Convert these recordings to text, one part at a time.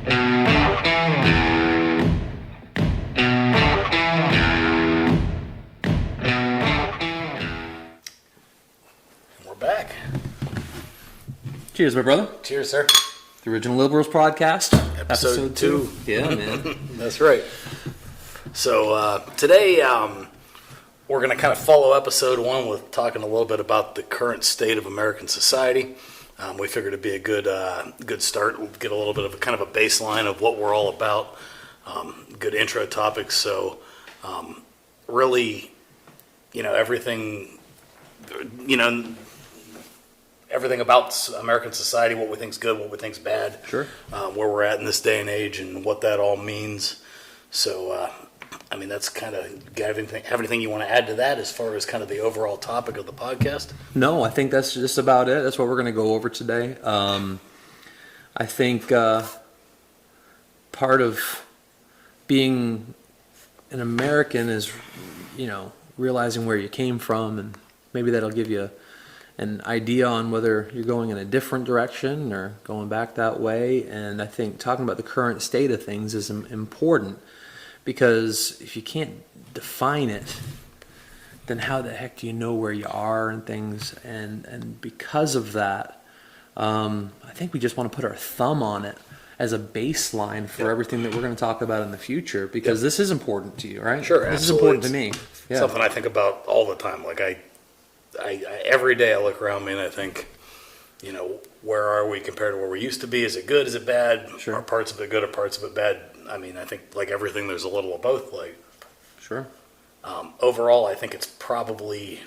We're back. Cheers, my brother. Cheers, sir. The Original Liberals podcast. Episode 2. Yeah, man. That's right. So today we're going to kind of follow episode 1 with talking a little bit about the current state of American society. We figured it'd be a good start. Get a little bit of a baseline of what we're all about. Good intro topics. So really, everything, everything about American society, what we think's good, what we think's bad. Sure. Where we're at in this day and age and what that all means. So, that's kind of, have anything you want to add to that as far as kind of the overall topic of the podcast? No, I think that's just about it. That's what we're going to go over today. I think part of being an American is, realizing where you came from, and maybe that'll give you an idea on whether you're going in a different direction or going back that way. And I think talking about the current state of things is important, because if you can't define it, then how the heck do you know where you are and things? And because of that, I think we just want to put our thumb on it as a baseline for everything that we're going to talk about in the future, because this is important to you, right? Sure, this absolutely. is important to me. Yeah. Something I think about all the time. Like I every day I look around me and I think, where are we compared to where we used to be? Is it good? Is it bad? Sure. Are parts of it good? Are parts of it bad? I think like everything, there's a little of both. Sure. Overall, I think it's probably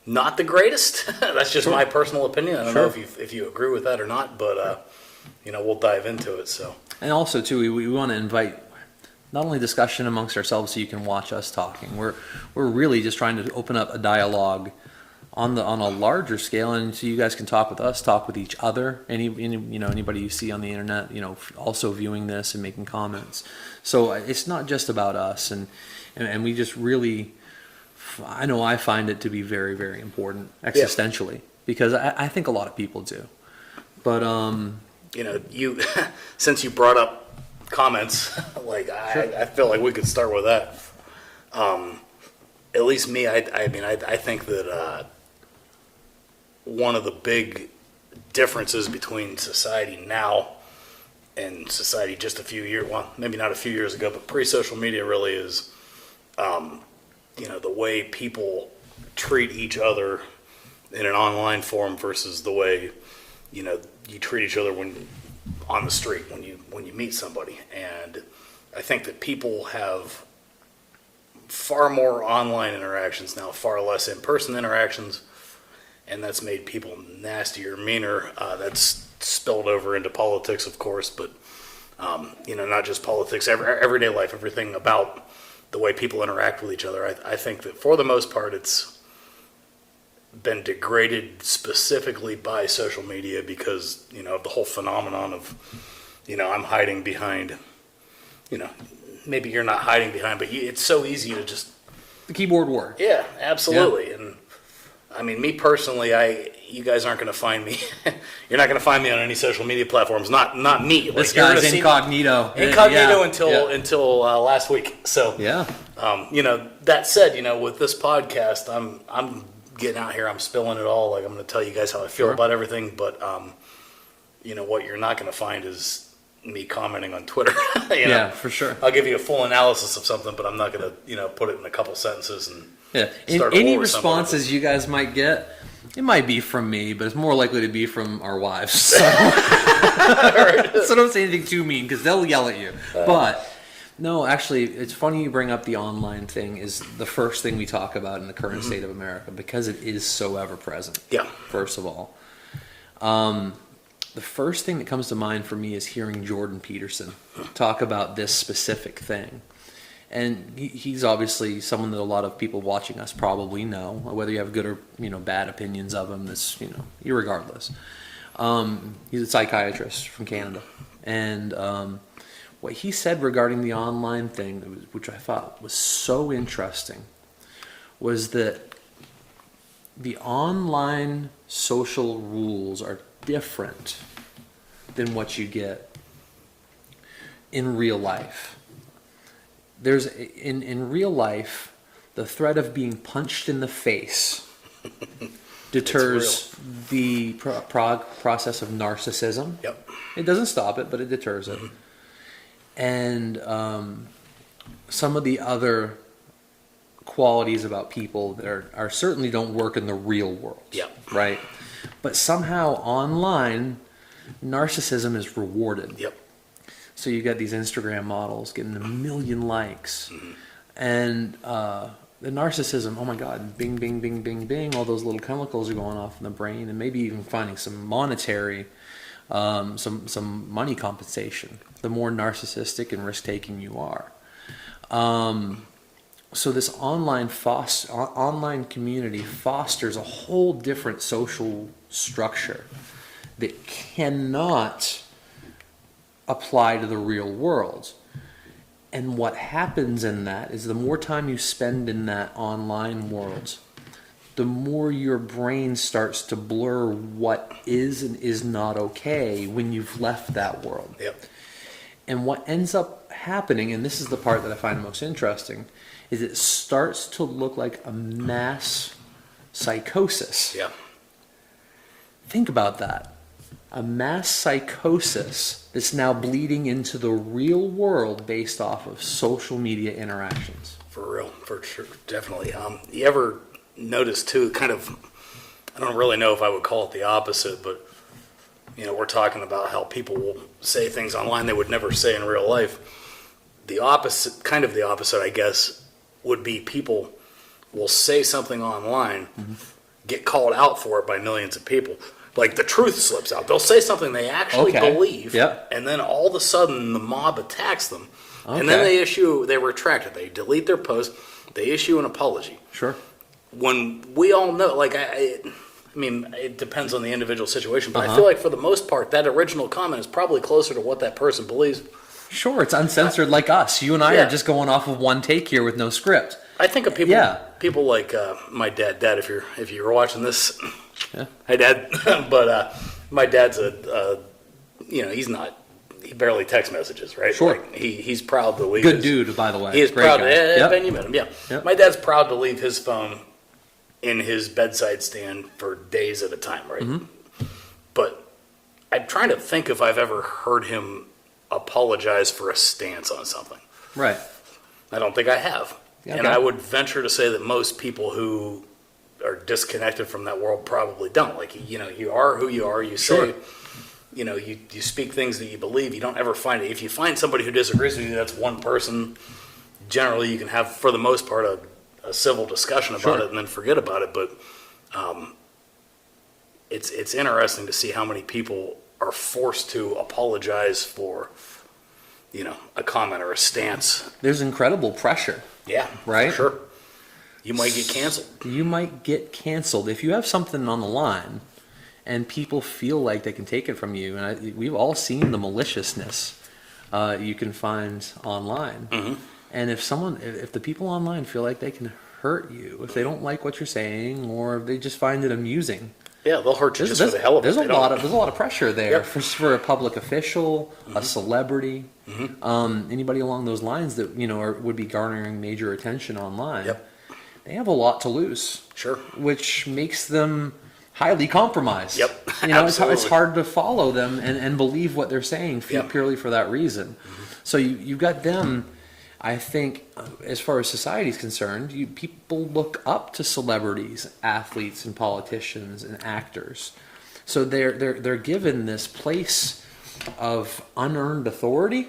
not the greatest. That's just my personal opinion. I don't know if you agree with that or not, but we'll dive into it. So. And also too, we want to invite not only discussion amongst ourselves so you can watch us talking. We're really just trying to open up a dialogue on a larger scale, and so you guys can talk with us, talk with each other, anybody you see on the internet, also viewing this and making comments. So it's not just about us, and we just really, I know I find it to be very, very important existentially, because I think a lot of people do. But you since you brought up comments, I feel like we could start with that. At least me, I think that one of the big differences between society now and society just a few years, well, maybe not a few years ago, but pre-social media really is, the way people treat each other in an online forum versus the way, you treat each other on the street when you meet somebody. And I think that people have far more online interactions now, far less in-person interactions, and that's made people nastier, meaner. That's spilled over into politics, of course, but not just politics, everyday life, everything about the way people interact with each other. I think that for the most part, it's been degraded specifically by social media because, of the whole phenomenon of, I'm hiding behind, maybe you're not hiding behind, but it's so easy to just... The keyboard war. Yeah, absolutely. Yeah. And me personally, you guys aren't going to find me. You're not going to find me on any social media platforms. Not me. This guy's incognito. Until last week. So that said, with this podcast, I'm getting out here. I'm spilling it all. I'm going to tell you guys how I feel about everything. But what you're not going to find is me commenting on Twitter. Yeah, for sure. I'll give you a full analysis of something, but I'm not going to put it in a couple sentences and. Yeah. Any responses you guys might get, it might be from me, but it's more likely to be from our wives. So, so don't say anything too mean, because they'll yell at you. But no, actually, it's funny you bring up the online thing. Is the first thing we talk about in the current state of America, because it is so ever present. Yeah. First of all, the first thing that comes to mind for me is hearing Jordan Peterson talk about this specific thing. And he's obviously someone that a lot of people watching us probably know, whether you have good or bad opinions of him. That's irregardless. He's a psychiatrist from Canada, and what he said regarding the online thing, which I thought was so interesting, was that the online social rules are different than what you get in real life. There's in real life, the threat of being punched in the face deters the process of narcissism. Yep. It doesn't stop it, but it deters it. And some of the other qualities about people that are certainly don't work in the real world. Yep. Right? But somehow online, narcissism is rewarded. Yep. So you got these Instagram models getting 1 million likes. And the narcissism, oh my God, bing, bing, bing, bing, bing, all those little chemicals are going off in the brain, and maybe even finding some monetary, some money compensation, the more narcissistic and risk-taking you are. So this online community fosters a whole different social structure that cannot apply to the real world. And what happens in that is the more time you spend in that online world, the more your brain starts to blur what is and is not okay when you've left that world. Yep. And what ends up happening, and this is the part that I find most interesting, is it starts to look like a mass psychosis. Yeah. Think about that. A mass psychosis that's now bleeding into the real world based off of social media interactions. For real, for sure, definitely. You ever notice too, kind of, I don't really know if I would call it the opposite, but we're talking about how people will say things online they would never say in real life. The opposite, kind of the opposite, I guess, would be people will say something online, get called out for it by millions of people. Like the truth slips out. They'll say something they actually believe, and then all of a sudden the mob attacks them, and then they retract it. They delete their post. They issue an apology. Sure. When we all know, like I mean, it depends on the individual situation, but I feel like for the most part, that original comment is probably closer to what that person believes. Sure, it's uncensored like us. You and I are just going off of one take here with no script. I think of people like my dad. Dad, if you're watching this, hi Dad. But my dad's he barely text messages, right? Sure. Like he's proud to leave. Good dude, by the way. He is Great proud. guy. Ben, you met him, Yep. My dad's proud to leave his phone in his bedside stand for days at a time, right? But I'm trying to think if I've ever heard him apologize for a stance on something. Right. I don't think I have. Okay. And I would venture to say that most people who are disconnected from that world probably don't. Like, you are who you are. You say, you speak things that you believe. You don't ever find it. If you find somebody who disagrees with you, that's one person. Generally, you can have, for the most part, a civil discussion about it and then forget about it. But it's interesting to see how many people are forced to apologize for, a comment or a stance. There's incredible pressure. Yeah, right? For sure. You might get canceled. You might get canceled. If you have something on the line and people feel like they can take it from you, and we've all seen the maliciousness you can find online. And if the people online feel like they can hurt you, if they don't like what you're saying, or if they just find it amusing, yeah, they'll hurt you just for the hell of it. There's a lot of pressure there for a public official, a celebrity, anybody along those lines that would be garnering major attention online. Yep. They have a lot to lose. Sure. Which makes them highly compromised. Yep. It's hard to follow them and believe what they're saying purely for that reason. So you've got them. I think, as far as society is concerned, people look up to celebrities, athletes, and politicians and actors. So they're given this place of unearned authority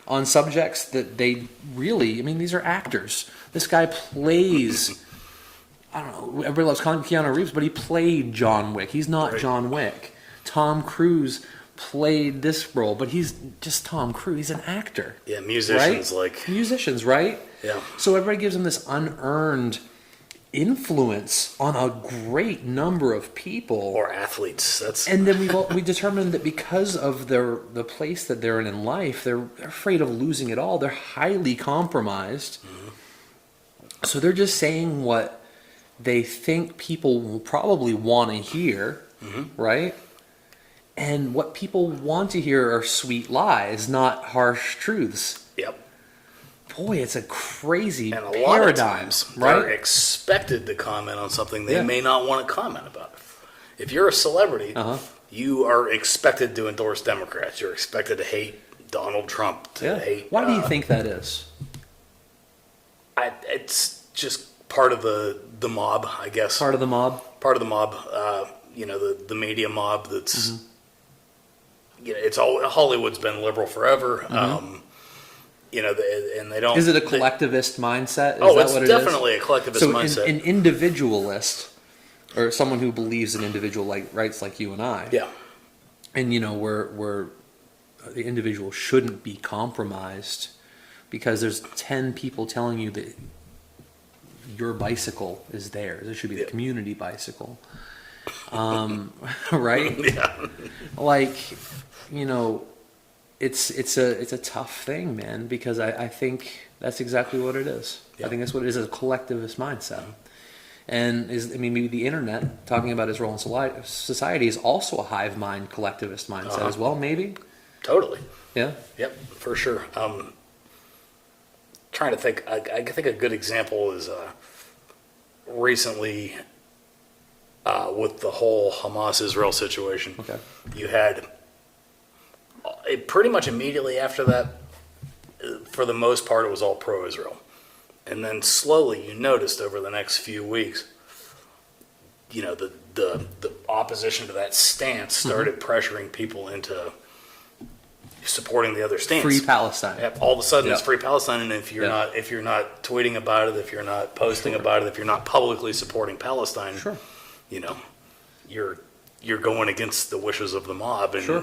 on subjects that they really, these are actors. This guy plays, I don't know, everybody loves Keanu Reeves, but he played John Wick. He's not John Wick. Tom Cruise played this role, but he's just Tom Cruise. He's an actor. Yeah, musicians musicians, right? Yeah. So everybody gives him this unearned influence on a great number of people, or athletes. And then we determined that because of the place that they're in life, they're afraid of losing it all. They're highly compromised. So they're just saying what they think people will probably want to hear, right? And what people want to hear are sweet lies, not harsh truths. Yep. Boy, it's a crazy And a paradigm, lot of times, right? they're expected to comment on something they Yeah. may not want to comment about. If you're a celebrity, Uh-huh. you are expected to endorse Democrats. You're expected to hate Donald Trump, to hate... Why do you think that is? It's just part of the mob, I guess. Part of the mob? Part of the mob. The media mob that's... Mm-hmm. It's all... Hollywood's been liberal forever. And they don't... Is it a collectivist mindset? Is Oh, that it's what it definitely a collectivist so mindset. an individualist, or someone who believes in individual rights like you and I, Yeah. and where the individual shouldn't be compromised because there's 10 people telling you that your bicycle is theirs. It should be the Yeah. community bicycle. Right? Yeah. Like, it's a tough thing, man, because I think that's exactly what it is. Yeah. I think that's what it is, a collectivist mindset. And maybe the internet, talking about its role in society, is also a hive mind collectivist mindset as well, maybe? Totally. Yeah? Yep, for sure. Trying to think, I think a good example is recently with the whole Hamas-Israel situation. Okay. You had pretty much immediately after that, for the most part, it was all pro-Israel. And then slowly you noticed over the next few weeks, the opposition to that stance started pressuring people into supporting the other stance. Free Palestine. Yep, all of a sudden it's Yeah. free Palestine, and if you're Yeah. not tweeting about it, if you're not posting about it, if you're not publicly supporting Palestine, Sure. You're going against the wishes of the mob, and Sure.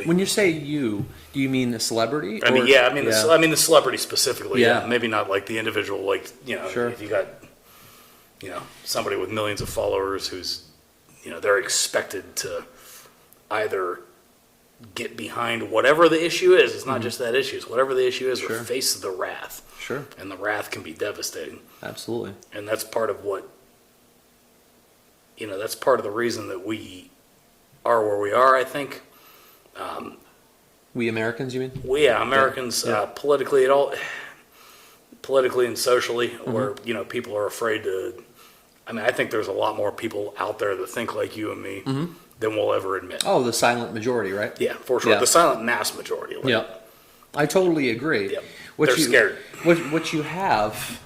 When you say you, do you mean a celebrity? I mean, or- yeah, I mean the celebrity specifically. Yeah. Yeah, maybe not like the individual. Like Sure. if you got somebody with millions of followers who's they're expected to either get behind whatever the issue is. It's not just that issue. It's whatever the issue is, Sure. or face the wrath. Sure. And the wrath can be devastating. Absolutely. And that's part of what that's part of the reason that we are where we are. I think. We Americans, you mean? Americans, Yeah. politically and socially, where people are afraid to. I mean, I think there's a lot more people out there that think like you and me than we'll ever admit. Oh, the silent majority, right? Yeah, for sure. Yeah. The silent mass majority. Like, Yeah. I totally agree. Yep. They're scared. What you have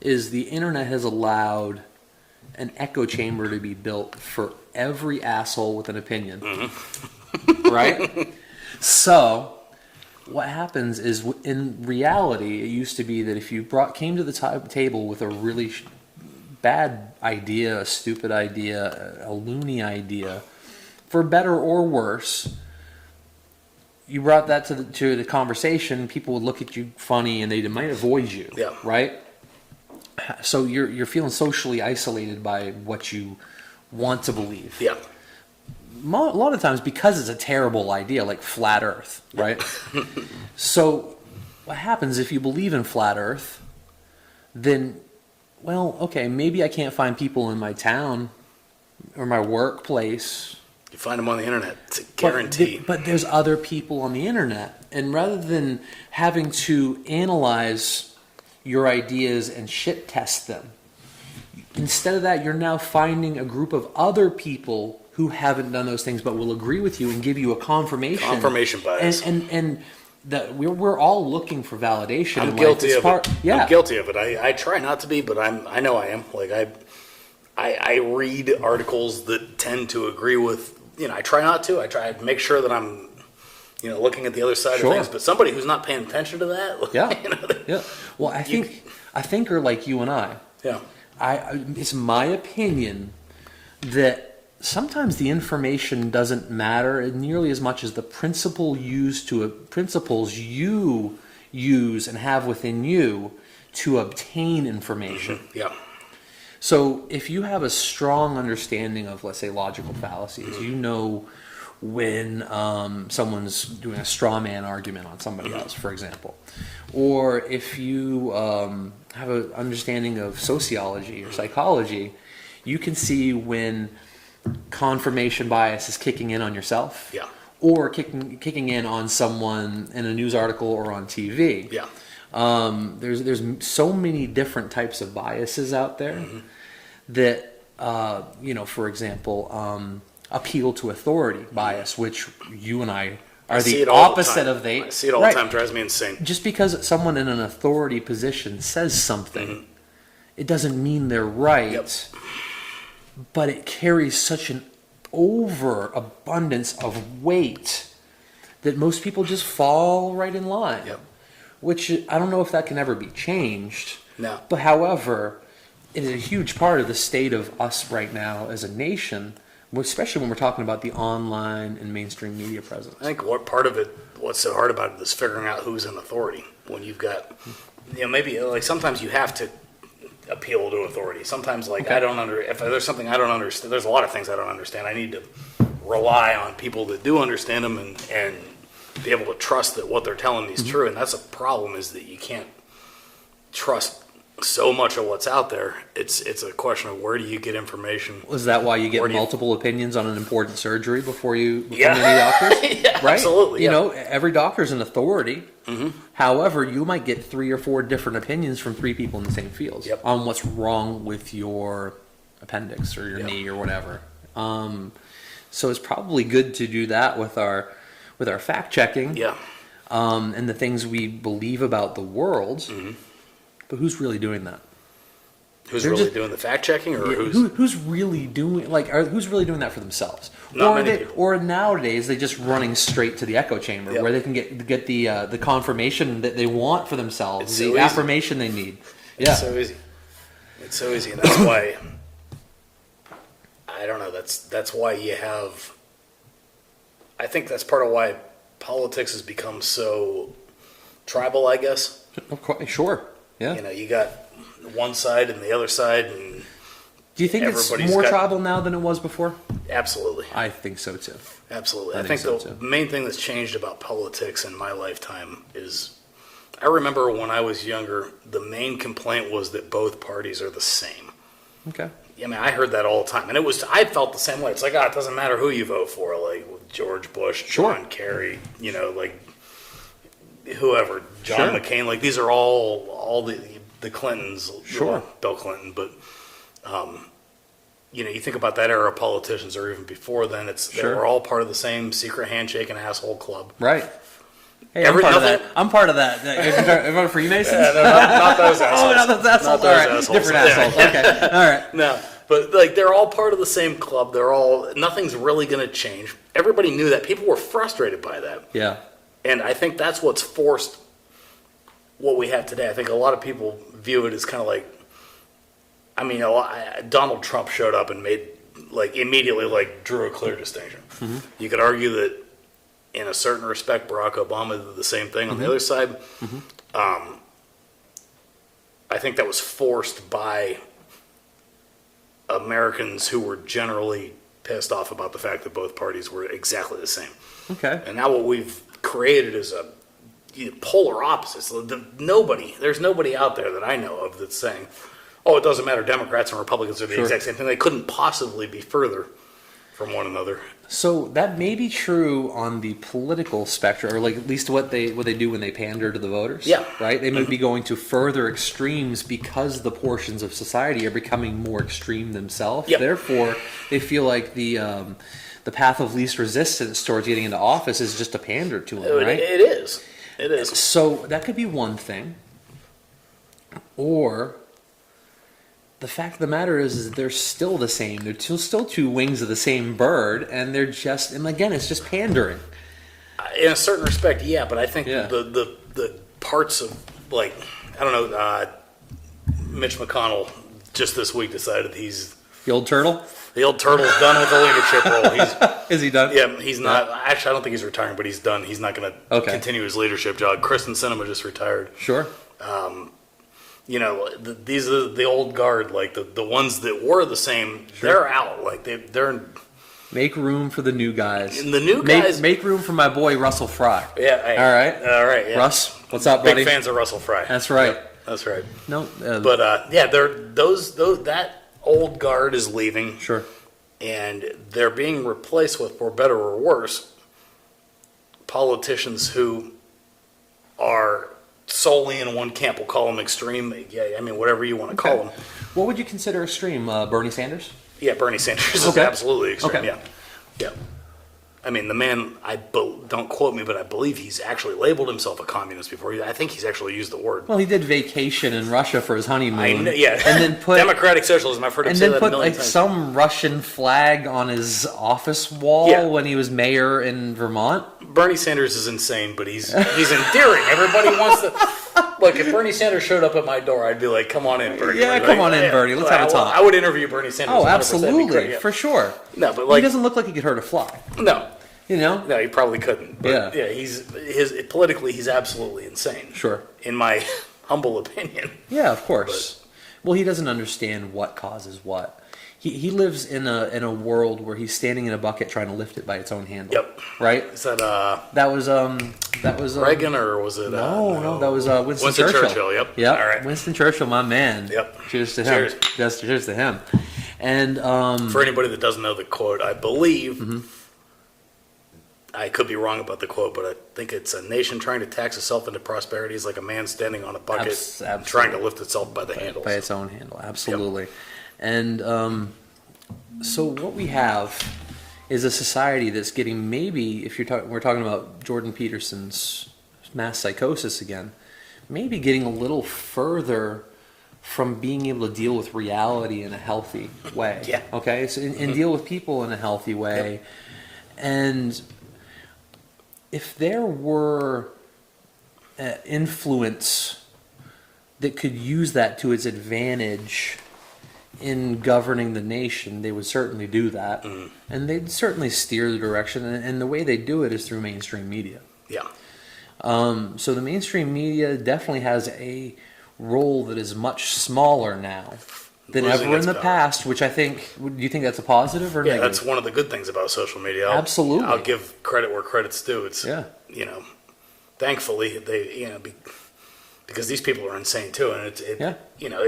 is the internet has allowed an echo chamber to be built for every asshole with an opinion. Right? So, what happens is, in reality, it used to be that if you came to the table with a really bad idea, a stupid idea, a loony idea, for better or worse, you brought that to the conversation, people would look at you funny and they might avoid you. Yeah. Right? So you're feeling socially isolated by what you want to believe. Yeah. A lot of times because it's a terrible idea, like flat Earth, right? So what happens if you believe in flat Earth, then, well, okay, maybe I can't find people in my town or my workplace. You find them on the internet. It's a guarantee. But there's other people on the internet. And rather than having to analyze your ideas and shit test them, instead of that, you're now finding a group of other people who haven't done those things but will agree with you and give you a confirmation. Confirmation bias. And that we're all looking for validation. I'm in life. guilty It's of part- it. Yeah. I'm guilty of it. I try not to be, but I know I am. Like I read articles that tend to agree with. I try not to. I try to make sure that I'm, looking at the other side Sure. of things. But somebody who's not paying attention to that, Yeah. they- Yeah. Well, I think are like you and I. yeah, It's my opinion that sometimes the information doesn't matter nearly as much as the principles you use and have within you to obtain information. yeah, So if you have a strong understanding of, let's say, logical fallacies, you know when someone's doing a straw man argument on somebody else, for example. Or if you have an understanding of sociology or psychology, you can see when confirmation bias is kicking in on yourself. Yeah. Or kicking in on someone in a news article or on TV. Yeah. There's so many different types of biases out there that for example, appeal to authority bias, which you and I are see the it all opposite time. of. They I see it all right. the time. Drives me insane. Just because someone in an authority position says something, it doesn't mean they're right. Yep. But it carries such an overabundance of weight that most people just fall right in line. Yep. Which I don't know if that can ever be changed. No. But however, it is a huge part of the state of us right now as a nation, especially when we're talking about the online and mainstream media presence. I think what's so hard about it is figuring out who's in authority. When you've got, maybe like sometimes you have to appeal to authority. Sometimes like if there's something I don't understand, there's a lot of things I don't understand. I need to rely on people that do understand them and be able to trust that what they're telling me is true. And that's a problem, is that you can't trust so much of what's out there. It's a question of where do you get information? Is that why you get Where do you- multiple opinions on an important surgery before you become Yeah. any doctor? Yeah, Right? absolutely, You yeah. know, every doctor's an authority. However, you might get 3 or 4 different opinions from 3 people in the same fields Yep. on what's wrong with your appendix or your Yep. knee or whatever. So it's probably good to do that with our fact checking. Yeah. And the things we believe about the world. But who's really doing that? Who's They're really just- doing the fact checking, or Who's really doing who's really doing that for themselves? Not or many people. or nowadays they just running straight to the echo chamber Yep. where they can get the confirmation that they want for themselves, It's the so easy. affirmation they need. Yeah, It's so easy. It's so easy, and that's why I don't know. That's why you have. I think that's part of why politics has become so tribal, I guess. of course, sure. Yeah. You got one side and the other side, and Do you think it's everybody's more got- tribal now than it was before? absolutely, I think so too. absolutely. I I think think so, the too. main thing that's changed about politics in my lifetime is, I remember when I was younger, the main complaint was that both parties are the same. Okay. I mean, I heard that all the time, and I felt the same way. It's like, it doesn't matter who you vote for, like with George Bush, Sure. John Kerry, like whoever, John Sure. McCain, like these are all the Clintons, Sure. well, Bill Clinton, but you think about that era of politicians, or even before then, they Sure. were all part of the same secret handshake and asshole club. Right. Hey, Every- I'm part nothing- of that. I'm part of that. Everyone Freemasons? Yeah, no, not those assholes. Oh, not those assholes. Not those All right. assholes. Different Yeah. assholes. Okay. All right. No, but like they're all part of the same club. Nothing's really going to change. Everybody knew that. People were frustrated by that. Yeah. And I think that's what's forced what we have today. I think a lot of people view it as kind of like, Donald Trump showed up and made, immediately drew a clear distinction. You could argue that in a certain respect, Barack Obama did the same thing on the other side. I think that was forced by Americans who were generally pissed off about the fact that both parties were exactly the same. Okay. And now what we've created is polar opposites. There's nobody out there that I know of that's saying, oh, it doesn't matter, Democrats and Republicans are the Sure. exact same thing. They couldn't possibly be further from one another. So that may be true on the political spectrum, or at least what they do when they pander to the voters. Yeah. Right. They might be going to further extremes because the portions of society are becoming more extreme themselves. Yep. Therefore, they feel like the path of least resistance towards getting into office is just to pander to them. Right. It is. It is. So that could be one thing. Or the fact of the matter is they're still the same. They're still 2 wings of the same bird, and and again, it's just pandering. In a certain respect, yeah, but I think Yeah. the parts of, I don't know, Mitch McConnell just this week decided The old turtle? the old turtle's done with the leadership role. Is he done? Yeah, he's not. Actually, I don't think he's retiring, but he's done. He's not going to Okay. continue his leadership job. Kristen Sinema just retired. Sure. These are the old guard, the ones that were the same. They're out. They're Make room for the new guys. And the new guys- Make room for my boy Russell Fry. yeah. Hey, All right. Yeah. Russ, what's up, Big buddy? fans of Russell Fry. That's right. Yep, that's right. No, But they're those that old guard is leaving. sure. and they're being replaced with, for better or worse, politicians who are solely in one camp. We'll call them extreme. Yeah, I mean, whatever you want to call them. What would you consider extreme? Bernie Sanders? Yeah, Bernie Sanders is Okay. absolutely extreme. Okay. Yeah, yeah. I mean, the man. Don't quote me, but I believe he's actually labeled himself a communist before. I think he's actually used the word. Well, he did vacation in Russia for his honeymoon. Yeah, and then put democratic socialism. I've heard him and say then that put a million like times. some Russian flag on his office wall Yeah. when he was mayor in Vermont. Bernie Sanders is insane, but he's endearing. Everybody wants to. Look, if Bernie Sanders showed up at my door, I'd be like, "Come on in, Bernie." Yeah, Like, come on in, Bernie. Let's have a talk. I would interview Bernie Sanders. Oh, 100%. That'd be absolutely, great, yeah. for sure. No, but He like, doesn't look like he could hurt a fly. no, You know? no, he probably couldn't. But Yeah. politically, he's absolutely insane. Sure. In my humble opinion. Yeah, of course. Well, he doesn't understand what causes what. He lives in a world where he's standing in a bucket trying to lift it by its own handle. Yep. Right. Is that That was Reagan or was it? No, that was Winston Winston Churchill. Churchill. Yep. Yep. All right. Winston Churchill, my man. Yep. Cheers to him. Cheers. Cheers to him. And For anybody that doesn't know the quote, I believe. Mm-hmm. I could be wrong about the quote, but I think it's a nation trying to tax itself into prosperity is like a man standing on a bucket Absolutely. trying to lift itself by the handles. by its own handle, absolutely. And so what we have is a society that's getting, maybe if we're talking about Jordan Peterson's mass psychosis again, maybe getting a little further from being able to deal with reality in a healthy way. Yeah. Okay. So and deal with people in a healthy way, Yep. and if there were influence that could use that to its advantage in governing the nation, they would certainly do that. And they'd certainly steer the direction. And the way they do it is through mainstream media. Yeah. So the mainstream media definitely has a role that is much smaller now than Losing ever in its the power. past, which I think, do you think that's a positive or Yeah, negative? that's one of the good things about social media. Absolutely. I'll give credit where credit's due. It's, Yeah. thankfully they, because these people are insane too. And Yeah.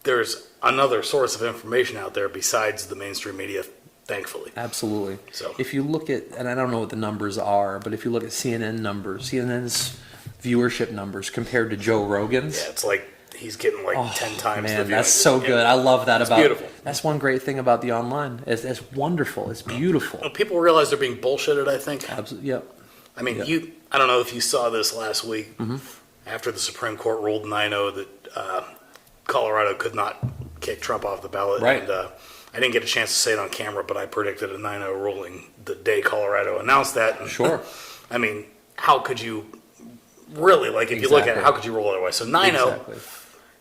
there's another source of information out there besides the mainstream media, thankfully. Absolutely. So- if you look at, and I don't know what the numbers are, but if you look at CNN numbers, CNN's viewership numbers compared to Joe Rogan's, Yeah, it's like he's getting like 10 times the man, viewing. that's so good. I love that It's about beautiful. That's one great thing about the online. It's wonderful. It's beautiful. Well, people realize they're being bullshitted, I think. Absolutely. Yep. I mean, Yeah. I don't know if you saw this last week after the Supreme Court ruled 9-0 that Colorado could not kick Trump off the ballot. Right. And I didn't get a chance to say it on camera, but I predicted a 9-0 ruling the day Colorado announced that. And, Sure. I mean, how could you really, like, if you look at it, Exactly. how could you rule otherwise? So 9-0 Exactly.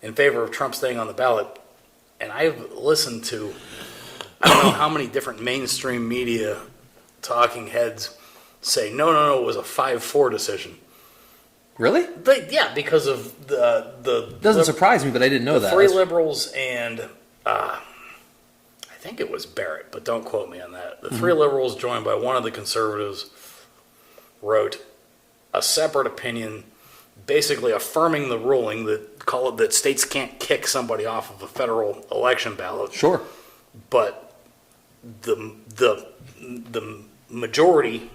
in favor of Trump staying on the ballot. And I've listened to, I don't know how many different mainstream media talking heads say, no, it was a 5-4 decision. Really? Yeah, because of the Doesn't surprise me, but I didn't know that. Free That's- liberals and I think it was Barrett, but don't quote me on that. The three liberals, joined by one of the conservatives, wrote a separate opinion, basically affirming the ruling that states can't kick somebody off of a federal election ballot. Sure. But the majority,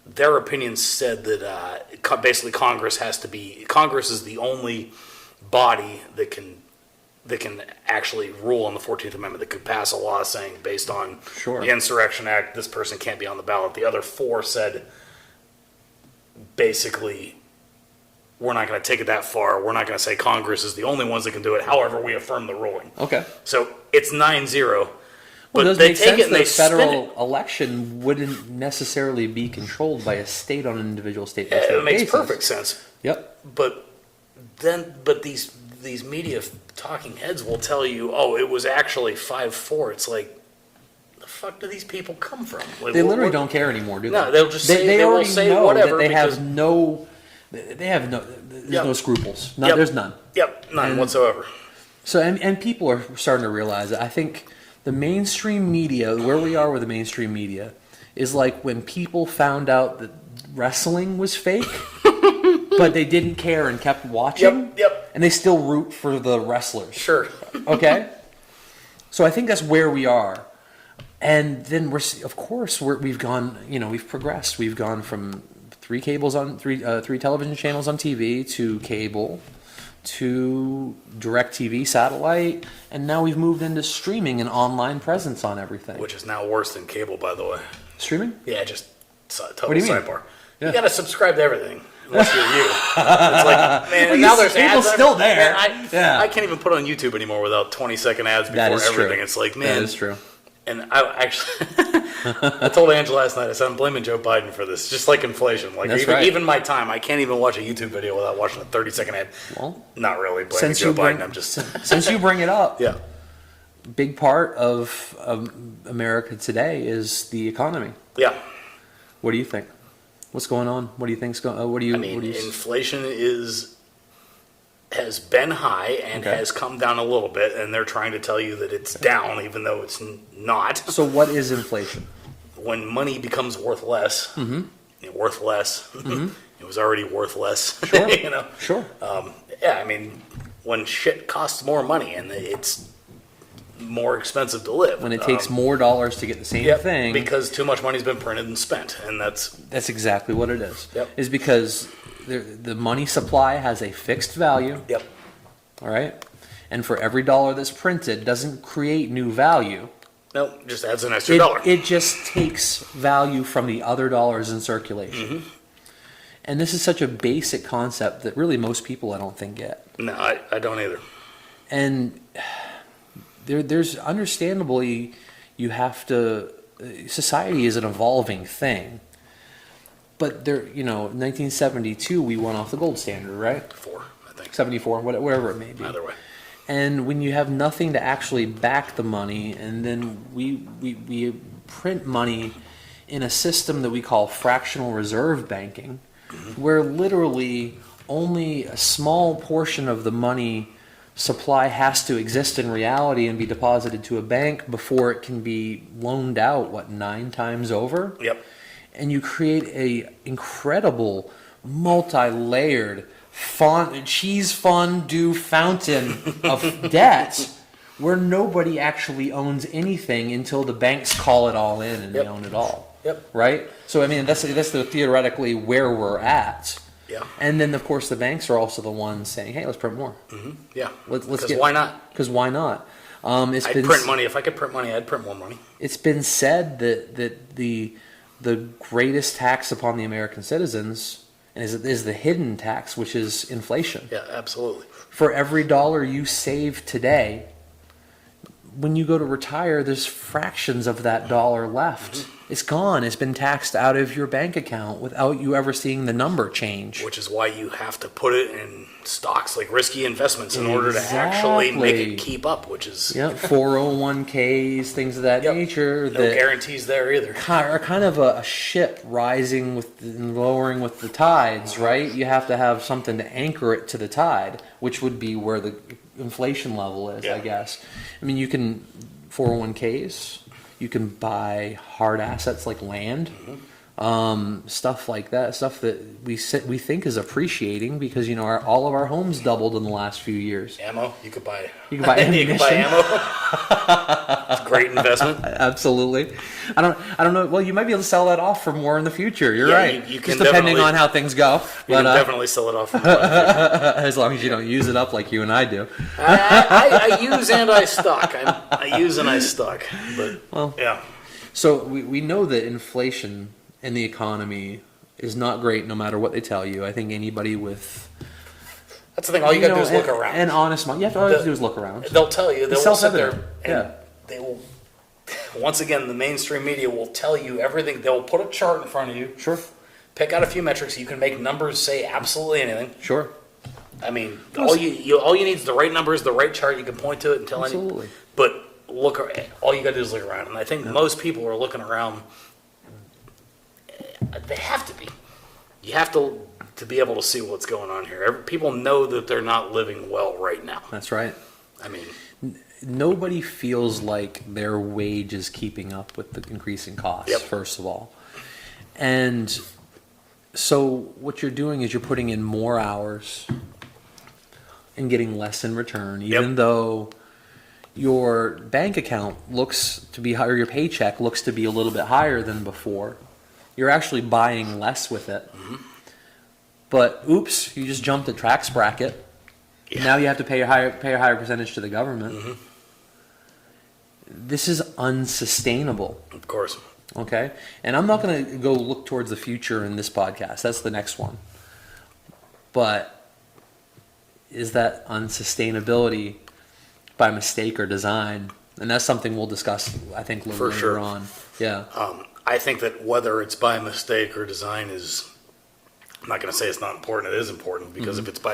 their opinions said that basically Congress is the only body that can actually rule on the 14th Amendment, that could pass a law saying, based on Sure. the Insurrection Act, this person can't be on the ballot. The other four said, basically, we're not going to take it that far. We're not going to say Congress is the only ones that can do it. However, we affirm the ruling. Okay. So it's 9-0. Well, But it does they make take sense it and that they a spin federal it. election wouldn't necessarily be controlled by a state on an individual state. It makes basis. perfect sense. Yep. But these media talking heads will tell you, oh, it was actually 5-4. It's like, the fuck do these people come from? Like, They literally what- don't care anymore, do they? No, they'll just say- they will already say know whatever that they because- have no. They have no. There's Yep. no scruples. No, Yep. There's none. Yep, none And- whatsoever. So and people are starting to realize that. I think the mainstream media, where we are with the mainstream media, is like when people found out that wrestling was fake, but they didn't care and kept watching. Yep. And they still root for the wrestlers. Sure. Okay? So I think that's where we are. And then of course, we've gone, we've progressed. We've gone from three television channels on TV to cable to DirecTV satellite, and now we've moved into streaming and online presence on everything. Which is now worse than cable, by the way. Streaming? Yeah, just total What do you mean? sidebar. Yeah. You got to subscribe to everything. Unless you're you. It's like, man, and now there's cable's ads. still there. Man, I can't even put on YouTube anymore without 20-second ads That before is everything. true. It's like, man. That is true. And I actually, I told Angela last night, I said, I'm blaming Joe Biden for this. Just like inflation. Like, That's right. even my time, I can't even watch a YouTube video without watching a 30-second ad. Well, Not really blaming Joe Biden. I'm just. Since you bring it up, Yeah. big part of America today is the economy. Yeah. What do you think? What's going on? What do you think's going? What do you? I mean, what do you, inflation has been high and Okay. has come down a little bit, and they're trying to tell you that it's down, even though it's not. so what is inflation? When money becomes worth less, worth less, it was already worth less. Sure. Sure. Yeah, I mean, when shit costs more money and it's more expensive to live. When it takes more dollars to get the same Yep, thing, because too much money's been printed and spent, and that's exactly what it is. Yep. Is because the money supply has a fixed value. yep, All right. And for every dollar that's printed, doesn't create new value. no, just adds an extra dollar. It just takes value from the other dollars in circulation. And this is such a basic concept that really most people, I don't think, get. No, I don't either. And there's understandably, you have to, society is an evolving thing. But 1972, we went off the gold standard, right? 4, I think. 74, whatever it may be. Either way. And when you have nothing to actually back the money, and then we print money in a system that we call fractional reserve banking, where literally only a small portion of the money supply has to exist in reality and be deposited to a bank before it can be loaned out, 9 times over? Yep. And you create a incredible multi-layered cheese fondue fountain of debt where nobody actually owns anything until the banks call it all in and Yep. they own it all. Yep. Right? So I mean that's theoretically where we're at. Yeah. And then of course the banks are also the ones saying, "Hey, let's print more." Yeah. Let's Because get why not? Because why not? It's I'd been print money. If I could print money, I'd print more money. It's been said that the greatest tax upon the American citizens is the hidden tax, which is inflation. Yeah, absolutely. For every dollar you save today, when you go to retire, there's fractions of that dollar left. It's gone. It's been taxed out of your bank account without you ever seeing the number change. Which is why you have to put it in stocks, like risky investments, in order to actually make Exactly. it keep up, which is Yeah, 401ks, things of that Yep. nature. no that guarantees there either. are kind of a ship rising and lowering with the tides, right? You have to have something to anchor it to the tide, which would be where the inflation level is, Yeah. I guess. I mean, you can 401ks, you can buy hard assets like land, stuff like that, stuff that we think is appreciating because all of our homes doubled in the last few years. Ammo, you could buy. You can buy you can buy ammunition. ammo. It's a great investment. Absolutely. I don't know. Well, you might be able to sell that off for more in the future. You're Yeah, right. you can Just depending definitely- on how things go. You But can definitely sell it off. as long as you don't use it up like you and I do. I use and I stock. I use and I stock. But Well. yeah, So we know that inflation in the economy is not great no matter what they tell you. I think anybody with that's the thing. All you got to do is look around. An honest mind. All you have to do is look around. They'll tell you. They will sit there self-evident. and Yeah. they will. Once again, the mainstream media will tell you everything. They'll put a chart in front of you. Sure. Pick out a few metrics. You can make numbers say absolutely anything. Sure. I mean, all you need is the right numbers, the right chart. You can point to it and tell Absolutely. But all you got to do is look around, and I think most people are looking around. They have to be. You have to be able to see what's going on here. People know that they're not living well right now. That's right. I mean, Nobody feels like their wage is keeping up with the increasing costs, Yep. first of all. And so what you're doing is you're putting in more hours and getting less in return, even Yep. though your bank account looks to be higher, your paycheck looks to be a little bit higher than before. You're actually buying less with it. But oops, you just jumped the tax bracket. Yeah. Now you have to pay a higher percentage to the government. This is unsustainable. Of course. Okay? And I'm not going to go look towards the future in this podcast. That's the next one. But is that unsustainability by mistake or design? And that's something we'll discuss, I think, a little For later sure. on. Yeah. I think that whether it's by mistake or design is, I'm not going to say it's not important. It is important because if it's by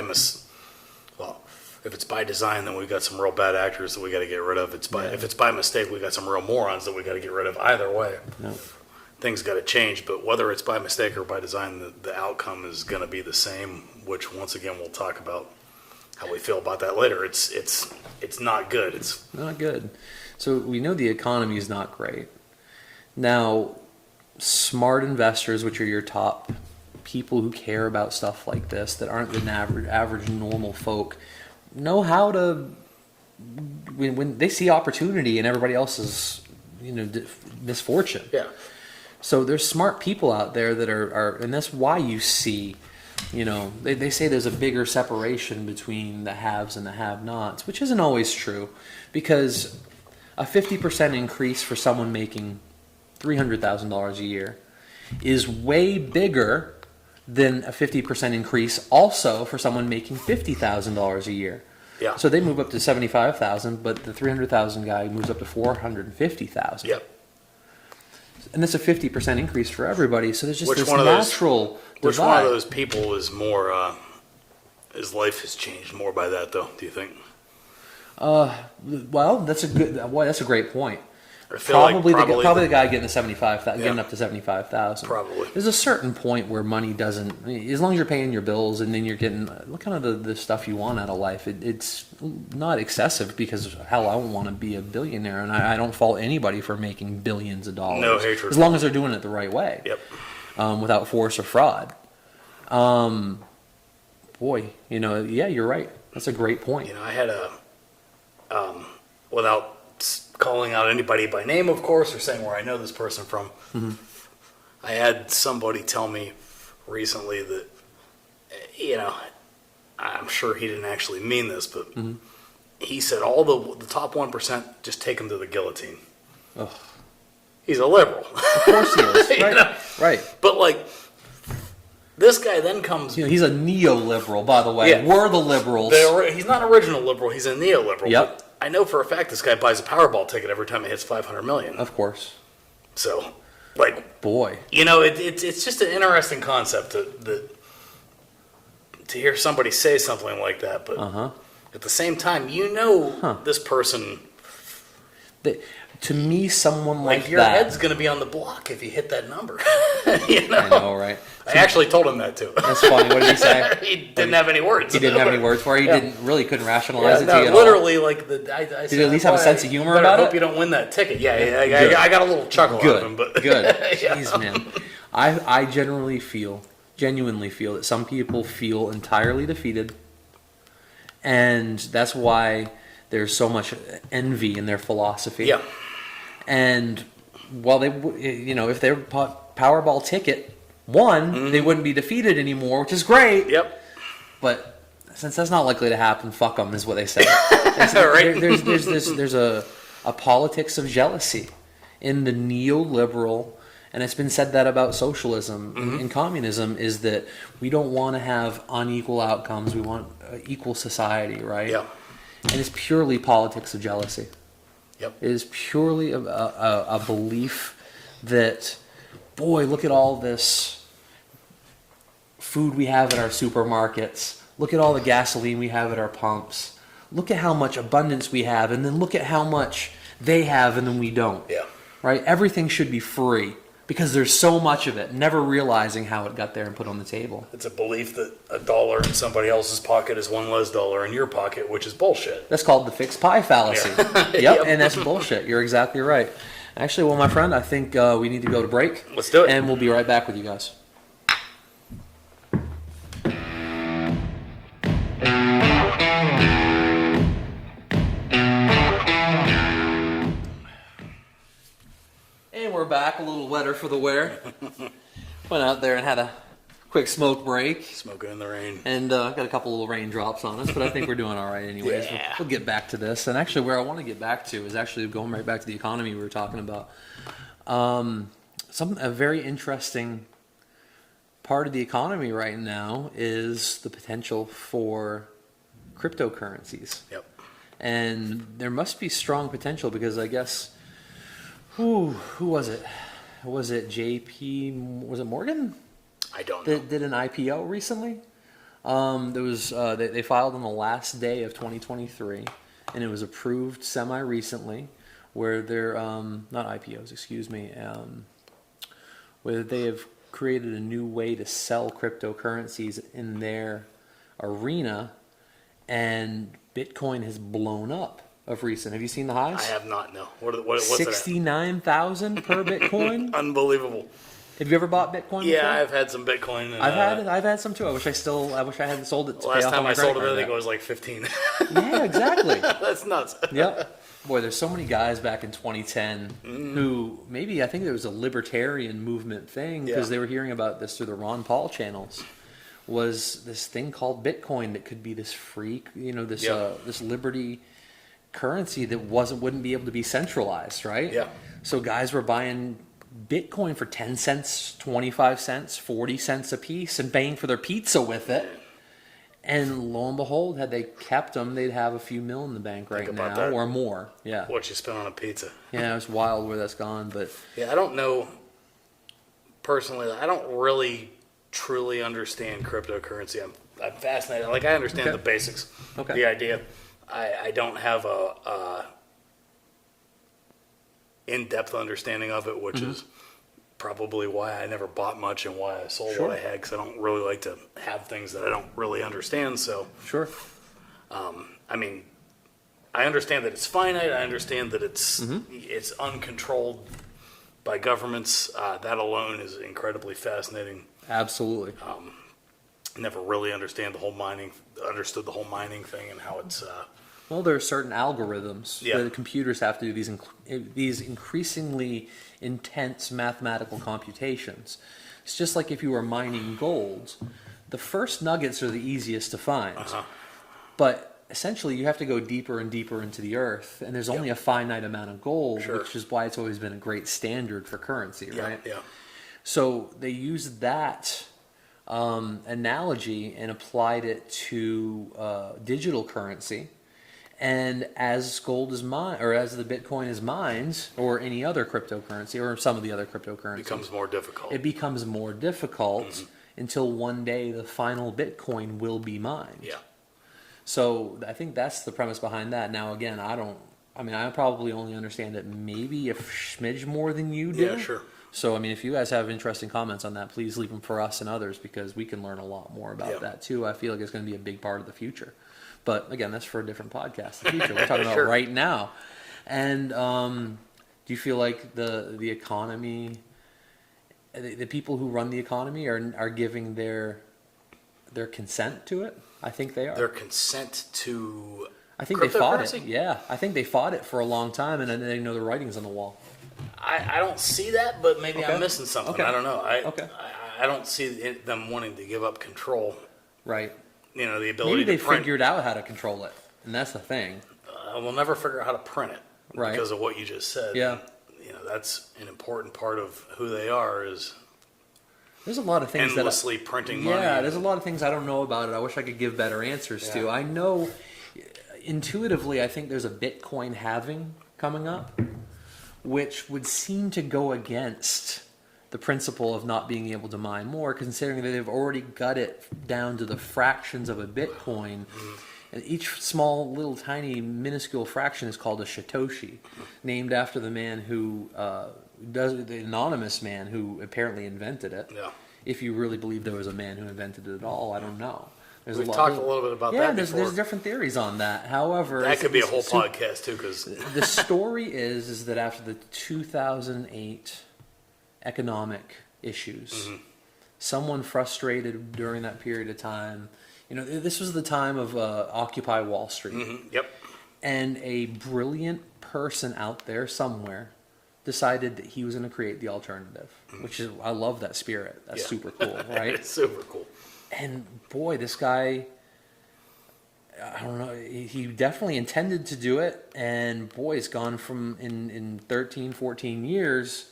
if it's by design, then we've got some real bad actors that we got to get rid of. If it's by mistake, we got some real morons that we got to get rid of. Either way, No. things got to change. But whether it's by mistake or by design, the outcome is going to be the same. Which once again, we'll talk about how we feel about that later. It's not good. It's Not good. So we know the economy is not great. Now, smart investors, which are your top people who care about stuff like this, that aren't the average normal folk, know how to, when they see opportunity in everybody else's, misfortune. yeah. So there's smart people out there that are and that's why you see, they say there's a bigger separation between the haves and the have-nots, which isn't always true, because a 50% increase for someone making $300,000 a year is way bigger than a 50% increase also for someone making $50,000 a year. Yeah. So they move up to $75,000, but the $300,000 guy moves up to $450,000. Yep. And that's a 50% increase for everybody. So there's just Which this one of those- natural Which divide. one of those people is more? His life has changed more by that, though. Do you think? Well, that's a great point. I feel like Probably the guy getting the 75,000, Yeah. getting up to 75,000. Probably. There's a certain point where money doesn't. As long as you're paying your bills and then you're getting kind of the stuff you want out of life, it's not excessive, because hell, I don't want to be a billionaire, and I don't fault anybody for making billions of dollars. No hatred. As long as they're doing it the right way. Yep. Without force or fraud. Boy, yeah, you're right. That's a great point. I had without calling out anybody by name, of course, or saying where I know this person from, I had somebody tell me recently that, I'm sure he didn't actually mean this, but he said all the top 1%, just take them to the guillotine. Ugh. He's a liberal. Of course he is. Right. Right. But this guy then comes. He's a neoliberal, by the way. Yeah. We're the liberals. He's not an original liberal. He's a neoliberal. Yep. But I know for a fact this guy buys a Powerball ticket every time it hits 500 million. Of course. So, Boy. it's just an interesting concept to hear somebody say something like that. But at the same time, this person. To me, someone like your that. head's going to be on the block if you hit that number. I know, right? I actually told him that too. That's funny. What did he say? He didn't have any words. He didn't have any words for it. He couldn't rationalize it to you at literally, all. I Did said, he at least have a sense of humor I about hope it? you don't win that ticket. Yeah, Good. I got a little chuckle out of Good. him. But Good. Yeah. Jeez, man. I genuinely feel that some people feel entirely defeated, and that's why there's so much envy in their philosophy. Yeah. And while if their Powerball ticket won, they wouldn't be defeated anymore, which is great. Yep. But since that's not likely to happen, fuck them is what they say. Right. There's a politics of jealousy in the neoliberal, and it's been said that about socialism and communism, is that we don't want to have unequal outcomes. We want equal society, right? Yeah. And it's purely politics of jealousy. Yep. It is purely a belief that, boy, look at all this food we have at our supermarkets. Look at all the gasoline we have at our pumps. Look at how much abundance we have, and then look at how much they have, and then we don't. Yeah. Right? Everything should be free because there's so much of it, never realizing how it got there and put on the table. It's a belief that $1 in somebody else's pocket is one less dollar in your pocket, which is bullshit. That's called the fixed pie fallacy. Yeah. Yep, Yep. and that's bullshit. You're exactly right. Actually, well, my friend, I think we need to go to break. Let's do it. And we'll be right back with you guys. wetter for the wear. Went out there and had a quick smoke break. Smoking in the rain. And got a couple little raindrops on us, but I think we're doing all right anyways. Yeah. We'll get back to this. And actually, where I want to get back to is actually going right back to the economy we were talking about. A very interesting part of the economy right now is the potential for cryptocurrencies. Yep. And there must be strong potential because I guess, who was it? Was it Morgan? I don't know. That did an IPO recently. There was they filed on the last day of 2023, and it was approved semi-recently, where they're not IPOs, excuse me, where they have created a new way to sell cryptocurrencies in their arena, and Bitcoin has blown up of recent. Have you seen the highs? I have not, no. What's it at? 69,000 per Bitcoin. Unbelievable. Have you ever bought Bitcoin Yeah, before? I've had some Bitcoin. And, I've had some too. I wish I had sold it. To last pay off time on my I sold credit it, I card think it debt. was like 15. Yeah, exactly. That's nuts. Yep. Boy, there's so many guys back in 2010 who maybe I think there was a libertarian movement thing because Yeah. they were hearing about this through the Ron Paul channels. Was this thing called Bitcoin that could be this free, this Yeah. this liberty currency that wouldn't be able to be centralized, right? Yeah. So guys were buying Bitcoin for 10 cents, 25 cents, 40 cents a piece and paying for their pizza with it. And lo and behold, had they kept them, they'd have a few mil in the bank right about now that. or more. Yeah. What you spent on a pizza. Yeah, it's wild where that's gone, but Yeah, I don't know. Personally, I don't really truly understand cryptocurrency. I'm fascinated. Like, I understand Okay. the basics, Okay. the idea. I don't have a in-depth understanding of it, which is probably why I never bought much and why I sold Sure. what I had, because I don't really like to have things that I don't really understand. So, sure. I mean, I understand that it's finite. I understand that it's uncontrolled by governments. That alone is incredibly fascinating. Absolutely. Never really understood the whole mining thing and how it's. Well, there are certain algorithms Yeah. that computers have to do these increasingly intense mathematical computations. It's just like if you were mining gold, the first nuggets are the easiest to find. But essentially you have to go deeper and deeper into the earth, and there's only a finite amount of gold, Sure. which is why it's always been a great standard for currency, right? Yeah. So they used that analogy and applied it to digital currency. And as gold is mined, or as the Bitcoin is mined, or any other cryptocurrency, or some of the other cryptocurrencies, Becomes more difficult. it becomes more difficult until one day the final Bitcoin will be mined. Yeah. So I think that's the premise behind that. Now, again, I probably only understand it maybe a smidge more than you do. Yeah, sure. So, I mean, if you guys have interesting comments on that, please leave them for us and others because we can learn a lot more about Yeah. that too. I feel like it's going to be a big part of the future. But again, that's for a different podcast. The future we're talking Sure. about right now. And do you feel like the economy, the people who run the economy are giving their consent to it? I think they are. Their consent to. I think they fought it. cryptocurrency? Yeah, I think they fought it for a long time, and then they know the writing's on the wall. I don't see that, but maybe Okay. I'm missing something. Okay. I don't know. Okay. I don't see them wanting to give up control. Right. The ability Maybe they to print. figured out how to control it, and that's the thing. We'll never figure out how to print it Right. because of what you just said. Yeah. That's an important part of who they are is There's a lot of things endlessly printing money. Yeah, there's a lot of things I don't know about it. I wish I could give better answers to. Yeah. I know intuitively, I think there's a Bitcoin halving coming up, which would seem to go against the principle of not being able to mine more, considering that they've already got it down to the fractions of a Bitcoin. And each small, little, tiny, minuscule fraction is called a Satoshi, named after the man who the anonymous man who apparently invented it. Yeah. If you really believe there was a man who invented it at all, I don't know. We've talked a little bit about that before. There's different theories on that. However, That could be a whole so- podcast too, because the story is that after the 2008 economic issues, someone frustrated during that period of time, this was the time of Occupy Wall Street, yep, and a brilliant person out there somewhere decided that he was going to create the alternative, which is, I love that spirit. That's Yeah. super cool, right? It's super cool. And boy, this guy, I don't know, he definitely intended to do it. And boy, it's gone from in 13, 14 years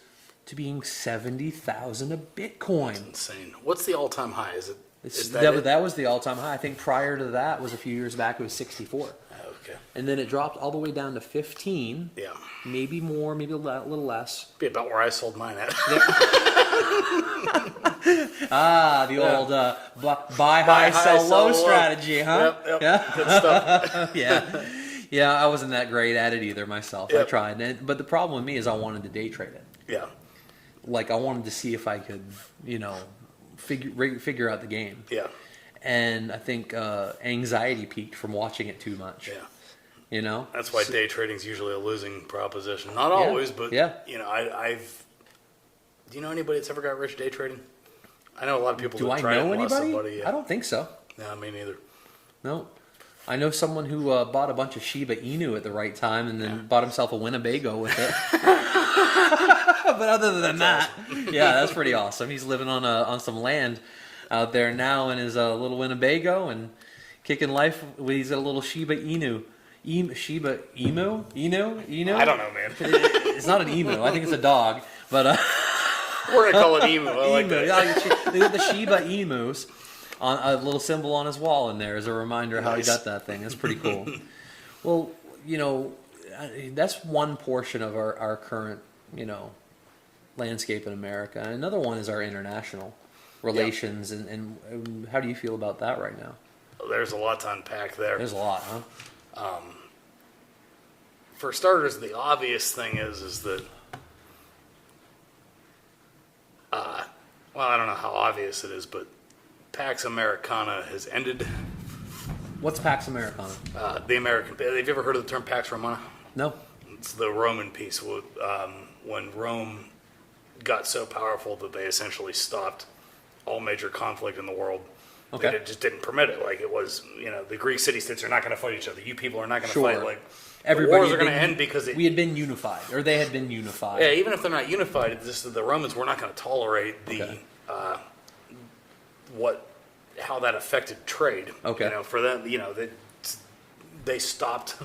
to being 70,000 a Bitcoin. Insane. What's the all-time high? Is that That, it? that was the all-time high. I think prior to that was a few years back, it was 64. Okay. And then it dropped all the way down to 15, Yeah. maybe more, maybe a little less. Be about where I sold mine at. The old buy high, sell low strategy, huh? Yep. Good stuff. Yeah. Yeah, I wasn't that great at it either myself. I Yep. tried. But the problem with me is I wanted to day trade it. Yeah. Like, I wanted to see if I could, figure out the game. Yeah. And I think anxiety peaked from watching it too much. Yeah. That's why day trading is usually a losing proposition. Not Yeah. always, but Yeah. I've. Do you know anybody that's ever got rich day trading? I know a lot of people. Do that I tried it know and lost anybody? somebody, yeah. I don't think so. No, me neither. No. I know someone who bought a bunch of Shiba Inu at the right time and then bought himself a Winnebago with it. But other than that, yeah, that's pretty awesome. He's living on some land out there now in his little Winnebago and kicking life. He's got a little Shiba Inu. Shiba Emu? Inu? I don't know, man. It's not an emu. I think it's a dog. But We're gonna call it emu. I like emu. that. Yeah, they got the Shiba Emus on a little symbol on his wall in there as a reminder of how he Nice. got that thing. That's pretty cool. Well, that's one portion of our current, landscape in America. And another one is our international relations. And how do you feel about that right now? There's a lot to unpack there. There's a lot, huh? For starters, the obvious thing is that, well, I don't know how obvious it is, but Pax Americana has ended. What's Pax Americana? The American. Have you ever heard of the term Pax Romana? No. It's the Roman piece. When Rome got so powerful that they essentially stopped all major conflict in the world. Okay. They just didn't permit it. Like, it was, the Greek city-states are not going to fight each other. You people are not going to Sure. fight. Like, Everybody wars had are going to been- end because we had been unified, or they had been unified. yeah, even if they're not unified, it's just that the Romans were not going to tolerate Okay. how that affected trade. Okay. For them, they stopped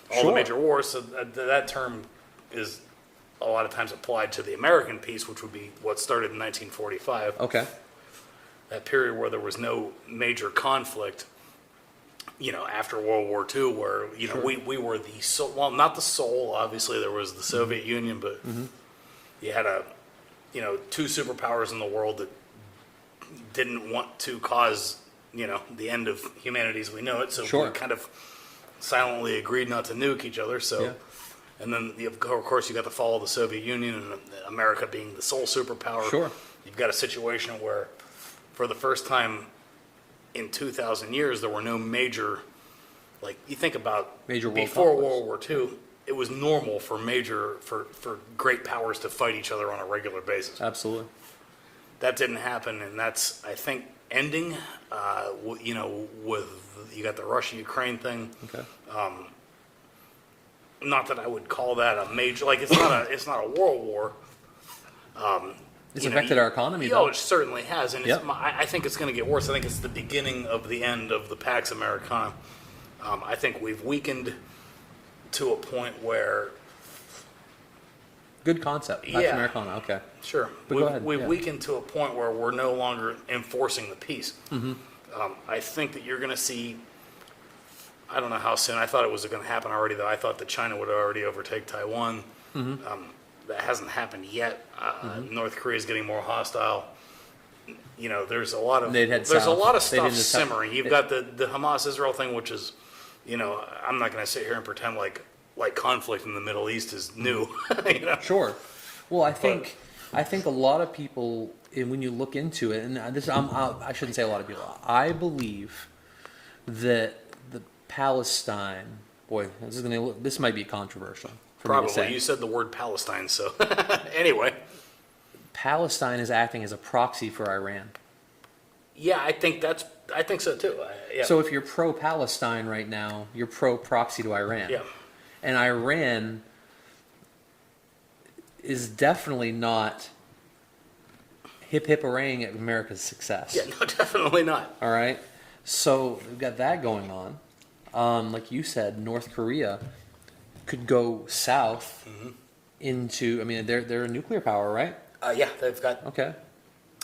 all Sure. the major wars. So that term is a lot of times applied to the American piece, which would be what started in 1945. Okay. That period where there was no major conflict. After World War II, where Sure. we were the soul. Well, not the soul. Obviously, there was the Soviet Union, but you had two superpowers in the world that didn't want to cause the end of humanity as we know it. So Sure. we kind of silently agreed not to nuke each other. So, Yeah. and then of course you got the fall of the Soviet Union and America being the sole superpower. Sure. You've got a situation where, for the first time in 2,000 years, there were no major, like, you think about Major world before conflicts. World War II, it was normal for great powers to fight each other on a regular basis. Absolutely. That didn't happen, and that's, I think, ending. With you got the Russia-Ukraine thing. Okay. Not that I would call that a major, like, it's not a world war. It's affected our economy, Oh, though. it certainly has, and Yep. I think it's going to get worse. I think it's the beginning of the end of the Pax Americana. I think we've weakened to a point where, Good concept. Pax Yeah. Americana. Okay. sure, But go ahead, we've yeah. weakened to a point where we're no longer enforcing the peace. Mm-hmm. I think that you're going to see. I don't know how soon. I thought it was going to happen already, though. I thought that China would already overtake Taiwan. Mm-hmm. That hasn't happened yet. North Korea is getting more hostile. There's a lot of They'd head there's a south. lot of They'd stuff into south. simmering. You've got the Hamas Israel thing, which is, I'm not going to sit here and pretend like conflict in the Middle East is new. Sure. Well, I think a lot of people, and when you look into it, and I shouldn't say a lot of people. I believe that the Palestine. Boy, this might be controversial. For me to Probably. say. You said the word Palestine, so anyway. Palestine is acting as a proxy for Iran. Yeah, I think so too. Yeah. So if you're pro-Palestine right now, you're pro-proxy to Iran. Yeah. And Iran is definitely not hip hip hooray at America's success. Yeah, no, definitely not. All right. So we've got that going on. Like you said, North Korea could go south into. I mean, they're a nuclear power, right? Yeah, they've got. Okay.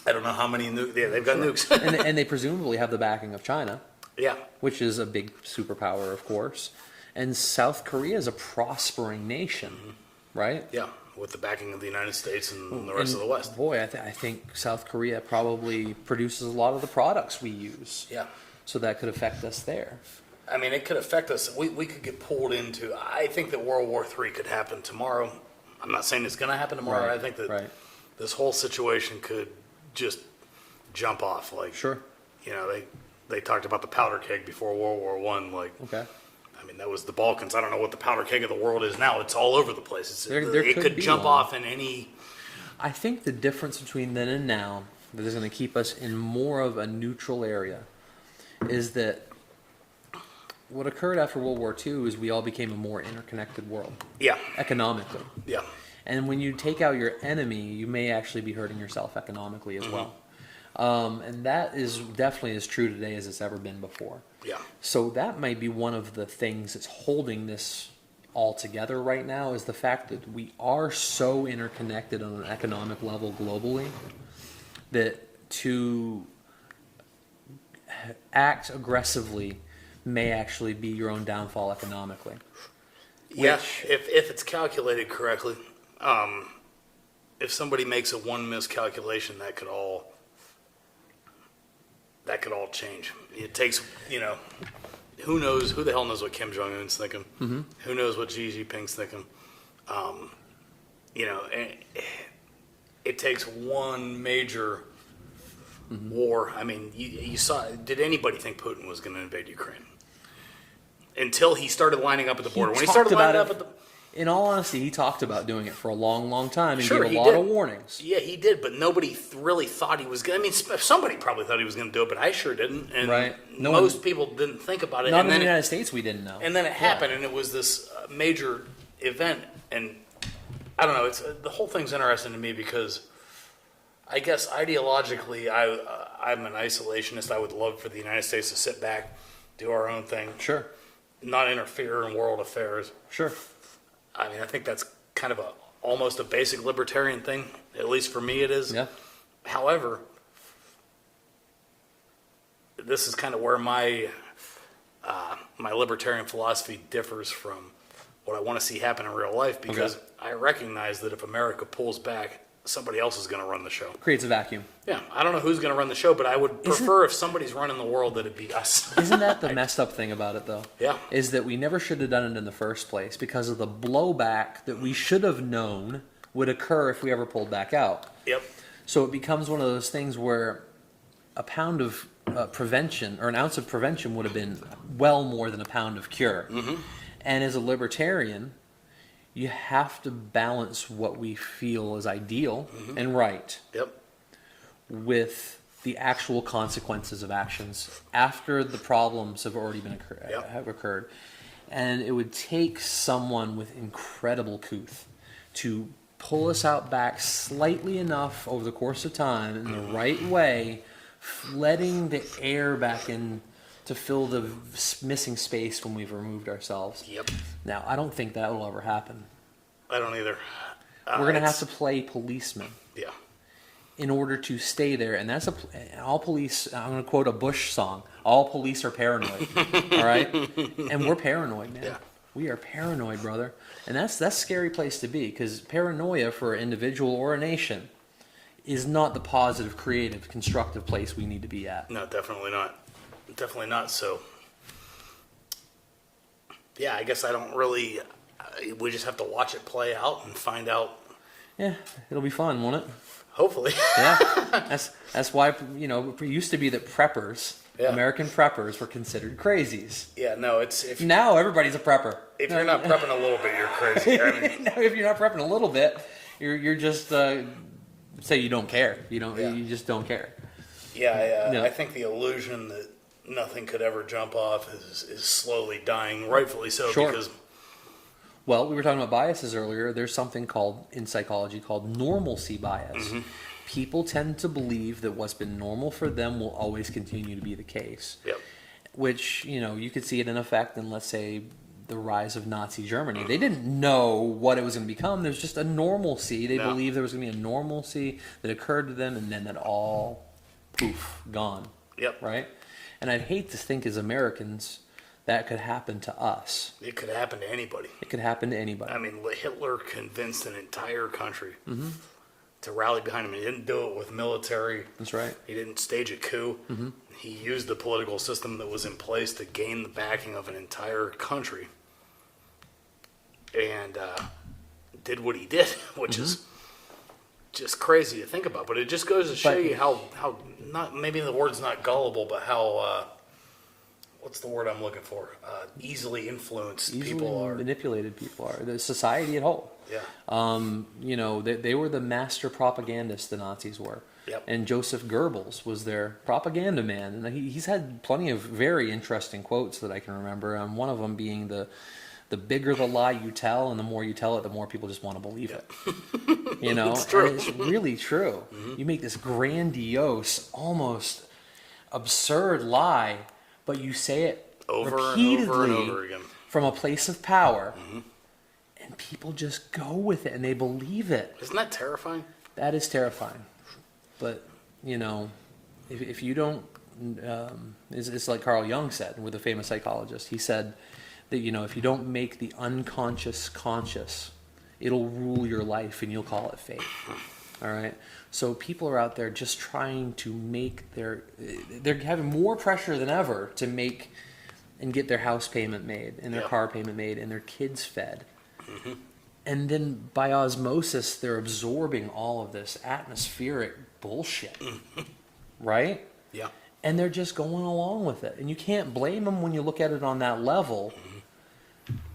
I don't know how many nukes. Yeah, they've got nukes. and they presumably have the backing of China, Yeah, which is a big superpower, of course. And South Korea is a prospering nation, right? yeah, with the backing of the United States and the rest of the West. Boy, I think South Korea probably produces a lot of the products we use. Yeah. So that could affect us there. I mean, it could affect us. We could get pulled into. I think that World War III could happen tomorrow. I'm not saying it's going to happen tomorrow. Right, I think that right. this whole situation could just jump off. Like, Sure. you know, they talked about the powder keg before World War One. Like, Okay. I mean, that was the Balkans. I don't know what the powder keg of the world is now. It's all over the place. There It could could be jump one. off in any. I think the difference between then and now that is going to keep us in more of a neutral area is that what occurred after World War II is we all became a more interconnected world Yeah, economically. yeah, And when you take out your enemy, you may actually be hurting yourself economically as well. And that is definitely as true today as it's ever been before. yeah. So that might be one of the things that's holding this all together right now is the fact that we are so interconnected on an economic level globally that to act aggressively may actually be your own downfall economically. Yeah, Which- if it's calculated correctly, if somebody makes a one miscalculation, that could all change. It takes, you know, who the hell knows what Kim Jong Un's thinking? Mm-hmm. Who knows what Xi Jinping's thinking? You know, it takes one major war. I mean, you saw. Did anybody think Putin was going to invade Ukraine? Until he started lining up at the border. When he started lining up at the In all honesty, he talked about doing it for a long, long time and Sure, gave he a lot did. of warnings. Yeah, he did, but nobody really thought he was going to. I mean, somebody probably thought he was going to do it, but I sure didn't. And Right. No most one- people didn't think about it. Not and in the then United States, we didn't know. and then it happened, and it was this major event. And I don't know, it's the whole thing's interesting to me because I guess ideologically, I'm an isolationist. I would love for the United States to sit back, do our own thing, Sure, not interfere in world affairs. sure. I mean, I think that's kind of almost a basic libertarian thing. At least for me, it is. Yeah. However, this is kind of where my libertarian philosophy differs from what I want to see happen in real life, because Okay. I recognize that if America pulls back, somebody else is going to run the show. Creates a vacuum. Yeah, I don't know who's going to run the show, but I would prefer if somebody's running the world that it be us. Isn't that the messed up thing about it, though? Yeah. Is that we never should have done it in the first place because of the blowback that we should have known would occur if we ever pulled back out. Yep. So it becomes one of those things where a pound of prevention or an ounce of prevention would have been well more than a pound of cure. Mm-hmm. And as a libertarian, you have to balance what we feel is ideal and right Yep. with the actual consequences of actions after the problems have already been Yep. have occurred. And it would take someone with incredible couth to pull us out back slightly enough over the course of time in the right way, letting the air back in to fill the missing space when we've removed ourselves. Yep. Now, I don't think that will ever happen. I don't either. We're going to have It's- to play policeman Yeah. in order to stay there. And that's all police, I'm going to quote a Bush song, all police are paranoid. All right? And we're paranoid, man. Yeah. We are paranoid, brother. And that's a scary place to be because paranoia for an individual or a nation is not the positive, creative, constructive place we need to be at. No, definitely not. Definitely not. So, yeah, I guess I don't really. We just have to watch it play out and find out. Yeah, it'll be fun, won't it? Hopefully. Yeah, that's why, you know, it used to be that preppers, Yeah. American preppers, were considered crazies. Yeah. No. It's if Now everybody's a prepper. if you're not prepping a little bit, you're crazy. I mean, Now, if you're not prepping a little bit, you're just say you don't care. Yeah. You just don't care. yeah. No. I think the illusion that nothing could ever jump off is slowly dying, rightfully so, Sure. because Well, we were talking about biases earlier. There's something called in psychology called normalcy bias. People tend to believe that what's been normal for them will always continue to be the case. Yep. Which, you could see it in effect in, let's say, the rise of Nazi Germany. They didn't know what it was going to become. There's just a normalcy. They believed there was going to be a normalcy that occurred to them, and then that all, poof, gone. Yep. Right? And I'd hate to think as Americans that could happen to us. It could happen to anybody. It could happen to anybody. I mean, Hitler convinced an entire country to rally behind him. He didn't do it with military. That's right. He didn't stage a coup. He used the political system that was in place to gain the backing of an entire country, and did what he did, which is just crazy to think about. But it just goes to show you how not, maybe the word's not gullible, but how what's the word I'm looking for? Easily influenced people are. Manipulated people are. The society at whole. Yeah. They were the master propagandists, the Nazis were. Yep. And Joseph Goebbels was their propaganda man. And he's had plenty of very interesting quotes that I can remember. One of them being the bigger the lie you tell and the more you tell it, the more people just want to believe it. It's true. And it's really true. You make this grandiose, almost absurd lie, but you say it Over repeatedly and over and over again. from a place of power. And people just go with it and they believe it. Isn't that terrifying? That is terrifying. But, if you don't, it's like Carl Jung said, with a famous psychologist. He said that, if you don't make the unconscious conscious, it'll rule your life and you'll call it fate. All right? So people are out there just trying to make they're having more pressure than ever to make and get their house payment made and their car payment made and their kids fed. And then by osmosis, they're absorbing all of this atmospheric bullshit, right? Yeah. And they're just going along with it. And you can't blame them when you look at it on that level.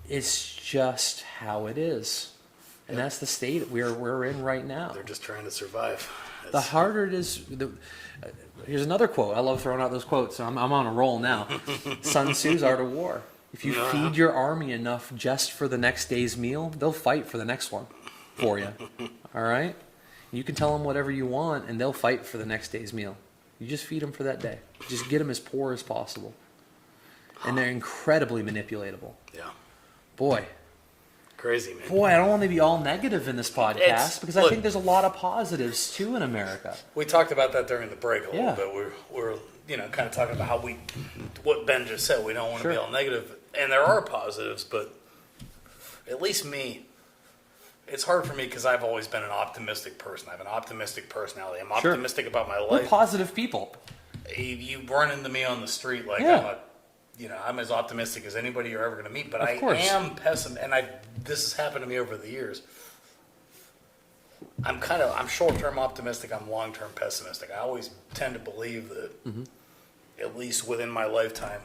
It's just how it is. And that's the state we're in right now. They're just trying to survive. The harder it is... here's another quote. I love throwing out those quotes. I'm on a roll now. Sun Tzu's Art of War. If you feed your army enough just for the next day's meal, they'll fight for the next one for you. All right? You can tell them whatever you want, and they'll fight for the next day's meal. You just feed them for that day. Just get them as poor as possible. And they're incredibly manipulatable. Yeah. Boy. Crazy, man. Boy, I don't want to be all negative in this podcast because I think there's a lot of positives, too, in America. We talked about that during the break a little bit. We're kind of talking about what Ben just said. We don't want to be all negative. And there are positives, but at least me, it's hard for me because I've always been an optimistic person. I have an optimistic personality. I'm optimistic about my life. We're positive people. You run into me on the street like I'm as optimistic as anybody you're ever going to meet, but I am pessimistic, and this has happened to me over the years. I'm short-term optimistic. I'm long-term pessimistic. I always tend to believe that at least within my lifetime,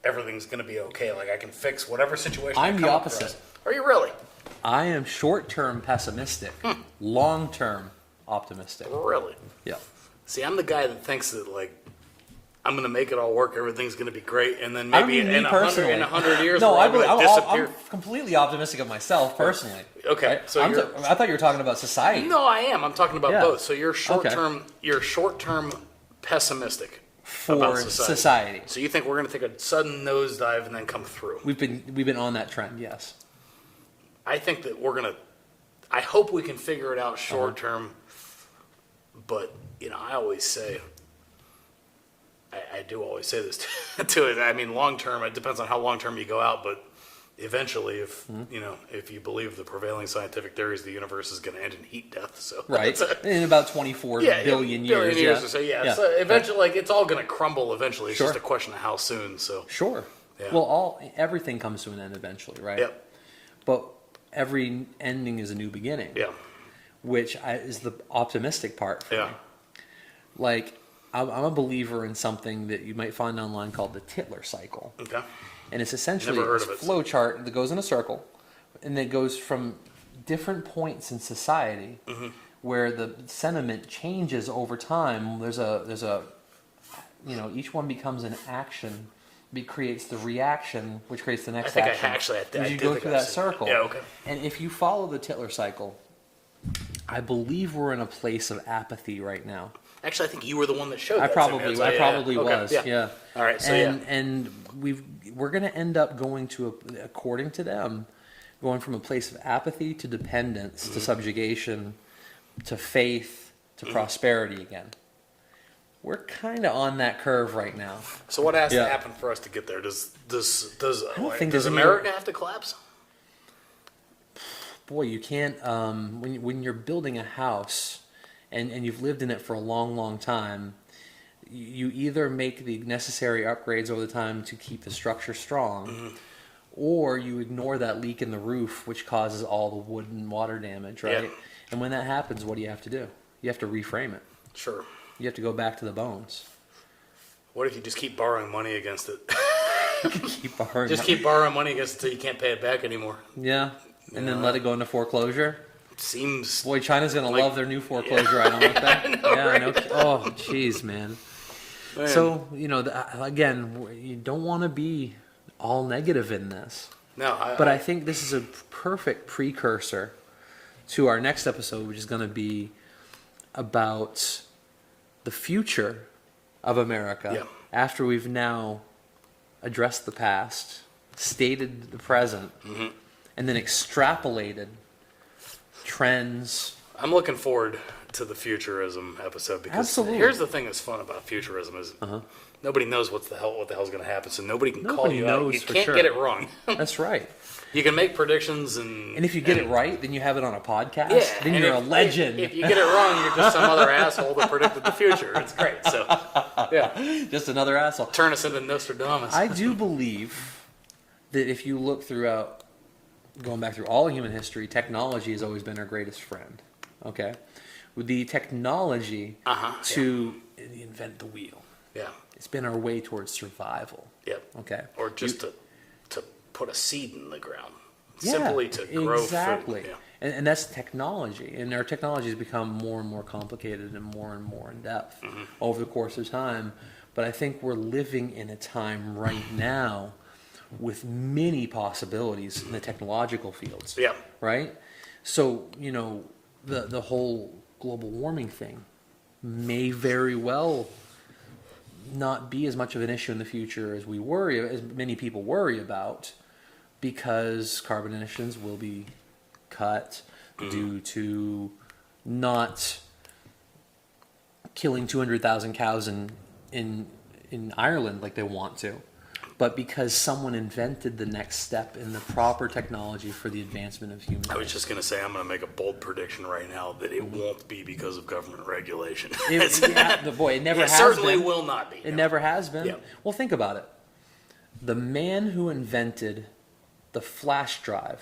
everything's going to be okay. Like I can fix whatever situation. I'm the opposite. Are you really? I am short-term pessimistic, long-term optimistic. Really? Yeah. See, I'm the guy that thinks that I'm going to make it all work. Everything's going to be great, and then maybe in 100 years, no, I'm going to disappear. I'm completely optimistic of myself personally. Okay, right? so I thought you were talking about society. No, I am. I'm talking about both. So you're short-term. You're short-term pessimistic about society. So you think we're going to take a sudden nosedive and then come through? We've been on that trend. Yes. I think that we're going to. I hope we can figure it out short-term, but I always say. I do always say this to it. I mean, long term, it depends on how long term you go out, but eventually, if you believe the prevailing scientific theories, the universe is going to end in heat death. So in about 24 billion years. Or so. So eventually, it's all going to crumble. Eventually, it's just a question of how soon. So Yeah. Well, everything comes to an end eventually, right? Yep. But every ending is a new beginning. Yeah. Which is the optimistic part for me. Like. I'm a believer in something that you might find online called the Tytler cycle. Okay. And it's essentially a flow chart that goes in a circle, and it goes from different points in society where the sentiment changes over time. There's a each one becomes an action creates the reaction, which creates the next think action. I you did go think through I've that seen that. circle. Yeah, okay. And if you follow the Tytler cycle, I believe we're in a place of apathy right now. Actually, I think you were the one that showed I that probably, to me. I probably was. Okay, Yeah. All right, so and we're going to end up going to, according to them, going from a place of apathy to dependence to subjugation to faith to prosperity again. We're kind of on that curve right now. So what has Yeah. to happen for us to get there? Does think there's America have to collapse? Boy, you can't, when you're building a house and you've lived in it for a long, long time, you either make the necessary upgrades over the time to keep the structure strong, or you ignore that leak in the roof, which causes all the wood and water damage, right? Yeah. And when that happens, what do you have to do? You have to reframe it. Sure. You have to go back to the bones. What if you just keep borrowing money against it? Keep borrowing. Just keep borrowing money against it until you can't pay it back anymore. Yeah, and then let it go into foreclosure. Seems Boy, China's gonna like- love their new foreclosure item, won't they? I know, right? Oh, jeez, man. Man. So again, you don't want to be all negative in this, No, but I think this is a perfect precursor to our next episode, which is going to be about the future of America Yeah. after we've now addressed the past, stated the present, and then extrapolated trends. I'm looking forward to the futurism episode because Absolutely. here's the thing that's fun about futurism is nobody knows what the hell's going to happen, so nobody can call Nobody you out. knows You for can't sure. get it wrong. That's right. You can make predictions and And if you get it right, then you have it on a podcast. yeah, then and you're a if- legend. If you get it wrong, you're just some other asshole that predicted the future. It's great. So yeah, Just another asshole. turn us into Nostradamus. I do believe that if you look throughout, going back through all of human history, technology has always been our greatest friend. Okay? With the technology to invent the wheel, Yeah. it's been our way towards survival. Yep. Okay? Or just to put a seed in the ground. Yeah, Simply to grow exactly. food. Yeah. And that's technology. And our technology has become more and more complicated and more in depth over the course of time. But I think we're living in a time right now with many possibilities in the technological fields. Yeah. Right? So, the whole global warming thing may very well not be as much of an issue in the future as as many people worry about, because carbon emissions will be cut due to not killing 200,000 cows in Ireland like they want to, but because someone invented the next step in the proper technology for the advancement of human I was race. just going to say, I'm going to make a bold prediction right now that it won't be because of government regulation. It never It has certainly been. will not be. It no. never has been. Yeah. Well, think about it. The man who invented the flash drive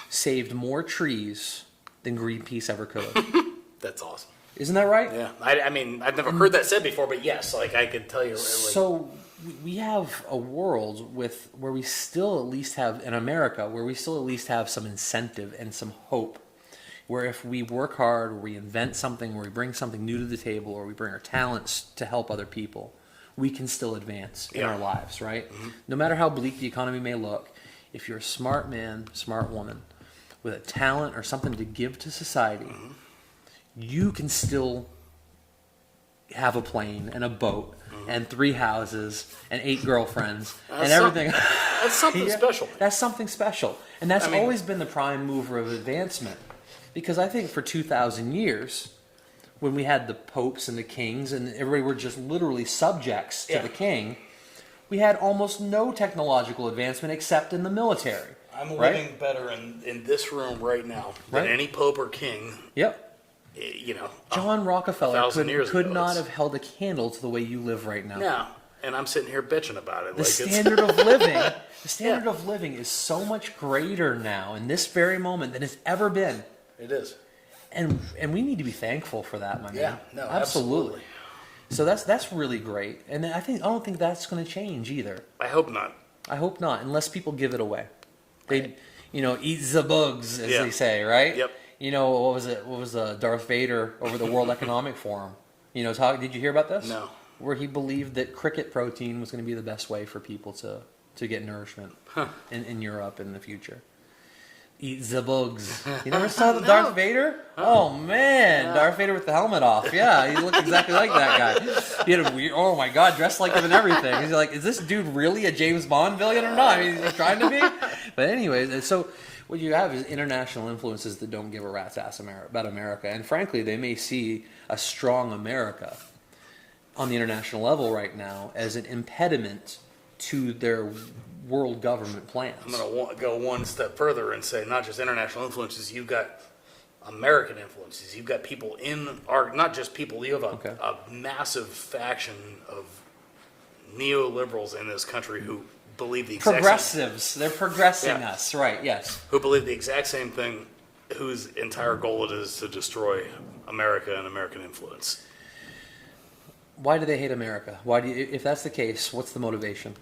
saved more trees than Greenpeace ever could have. That's awesome. Isn't that right? Yeah. I mean, I've never heard that said before, but yes, like I could tell you. Like, So we have a world where we still at least have, in America, where we still at least have some incentive and some hope. Where if we work hard, or we invent something, or we bring something new to the table, or we bring our talents to help other people, we can still advance in Yeah. our lives, right? No matter how bleak the economy may look, if you're a smart man, smart woman, with a talent or something to give to society, you can still have a plane and a boat and 3 houses and 8 girlfriends and That's everything. that's something Yeah, special. That's something special. And that's I mean- always been the prime mover of advancement. Because I think for 2,000 years, when we had the popes and the kings and everybody were just literally subjects to Yeah. the king, we had almost no technological advancement except in the military. I'm right? living better in this room right now than Right. any pope or king. Yep. You know, John Rockefeller 1,000 years could ago, not it's- have held a candle to the way you live right now. no. And I'm sitting here bitching about it. The like standard of living, the standard Yeah. of living is so much greater now in this very moment than it's ever been. it is. And we need to be thankful for that, my man. Yeah, no, absolutely. So that's really great. And I don't think that's going to change either. I hope not. I hope not, unless people give it away. They, eat the bugs, as Yeah. they say, right? Yep. What was it? What was Darth Vader over the World Economic Forum? Did you hear about this? No. where he believed that cricket protein was going to be the best way for people to get nourishment in Europe in the future. Eat the bugs. You never saw the No. Darth Vader? Oh man, Darth Vader with the helmet off. Yeah, he looked exactly like that guy. He had a weird, oh my god, dressed like him and everything. He's like, is this dude really a James Bond villain or not? I mean, he's trying to be. But anyways, so what you have is international influences that don't give a rat's ass about America, and frankly, they may see a strong America on the international level right now as an impediment to their world government plans. I'm going to go one step further and say not just international influences, you've got American influences. You've got people not just people, you have a massive faction of neoliberals in this country who believe the exact Progressives, they're progressing Yeah. us, right, yes. who believe the exact same thing, whose entire goal it is to destroy America and American influence. Why do they hate America? Why do you, if that's the case, what's the motivation?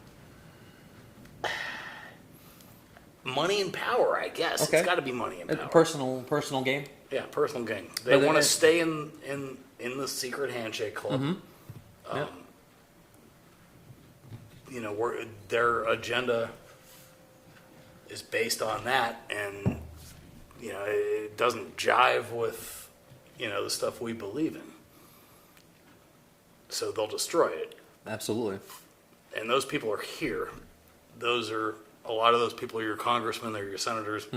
Money and power, I guess. Okay. It's got to be money and power. Personal gain? Yeah, personal gain. They But want to it- stay in the secret handshake club. Yeah. You know, their agenda is based on that, and you know, it doesn't jive with the stuff we believe in. So they'll destroy it. Absolutely. And those people are here. A lot of those people are your congressmen, they're your senators.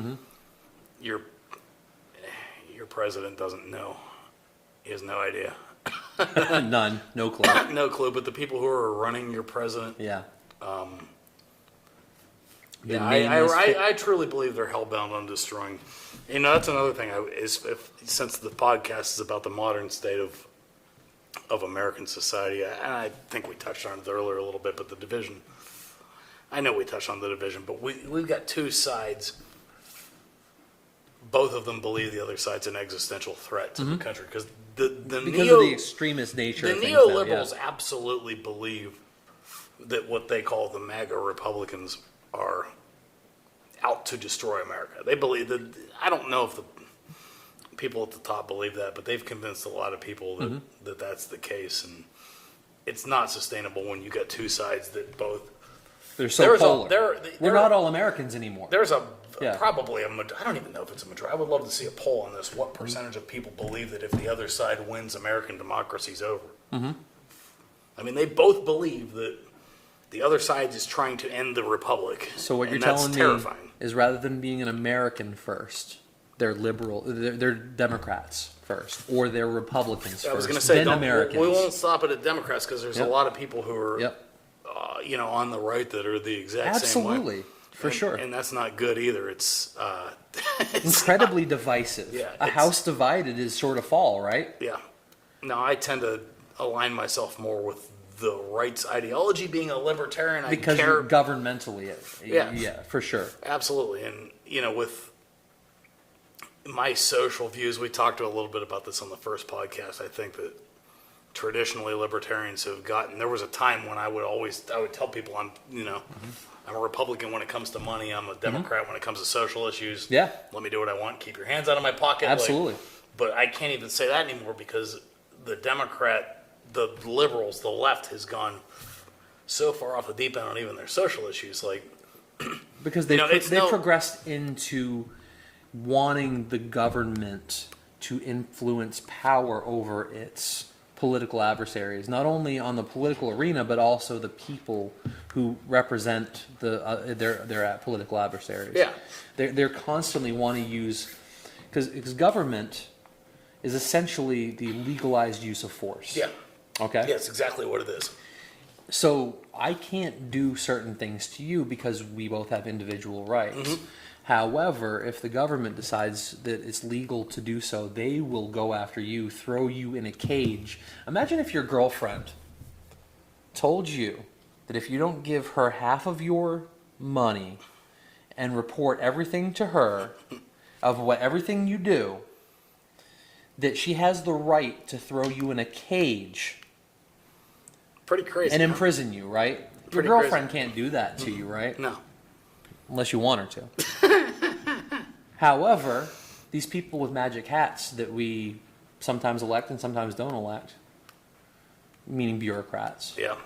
Your president doesn't know. He has no idea. None. No clue. No clue, but the people who are running your president, Yeah. yeah, nameless I truly believe they're hellbound on destroying. That's another thing. Since the podcast is about the modern state of American society, and I think we touched on it earlier a little bit, but the division. I know we touched on the division, but we've got two sides. Both of them believe the other side's an existential threat to the country because because of the extremist nature the of things now, neoliberals yeah. absolutely believe that what they call the MAGA Republicans are out to destroy America. They believe that. I don't know if the people at the top believe that, but they've convinced a lot of people that that's the case, and it's not sustainable when you got two sides that both. They're so There's polar. there We're not all Americans anymore. There's Yeah. probably I don't even know if it's a majority. I would love to see a poll on this. What percentage of people believe that if the other side wins, American democracy's over? I mean, they both believe that the other side is trying to end the republic. So what you're and that's telling terrifying. me is rather than being an American first, they're liberal, they're Democrats first, or they're Republicans I was going to first, say, then Americans. we won't stop it at Democrats because there's Yep. a lot of people who are, Yep. on the right that are the exact same way. Absolutely, for sure. And that's not good either. It's Incredibly divisive. Yeah, A it's- house divided is sort of fall, right? Yeah. No, I tend to align myself more with the right's ideology. Being a libertarian, Because I care you're governmentally, Yeah. yeah, for sure. absolutely. And with my social views, we talked a little bit about this on the first podcast. I think that traditionally libertarians have gotten. There was a time when I would tell people I'm a Republican when it comes to money. I'm a Democrat when it comes to social issues. Yeah. Let me do what I want. Keep your hands out of my pocket. Absolutely. But I can't even say that anymore because the liberals, the left has gone so far off the deep end on even their social issues. Like, Because they've it's progressed into wanting the government to influence power over its political adversaries, not only on the political arena, but also the people who represent their political adversaries. Yeah. They're constantly wanting to use, because government is essentially the legalized use of force. yeah, Okay? that's exactly what it is. So I can't do certain things to you because we both have individual rights. However, if the government decides that it's legal to do so, they will go after you, throw you in a cage. Imagine if your girlfriend told you that if you don't give her half of your money and report everything to her of everything you do, that she has the right to throw you in a cage Pretty crazy. and huh? imprison you, right? Your Pretty girlfriend can't do that to you, right? No. Unless you want her to. However, these people with magic hats that we sometimes elect and sometimes don't elect, meaning bureaucrats, Yeah.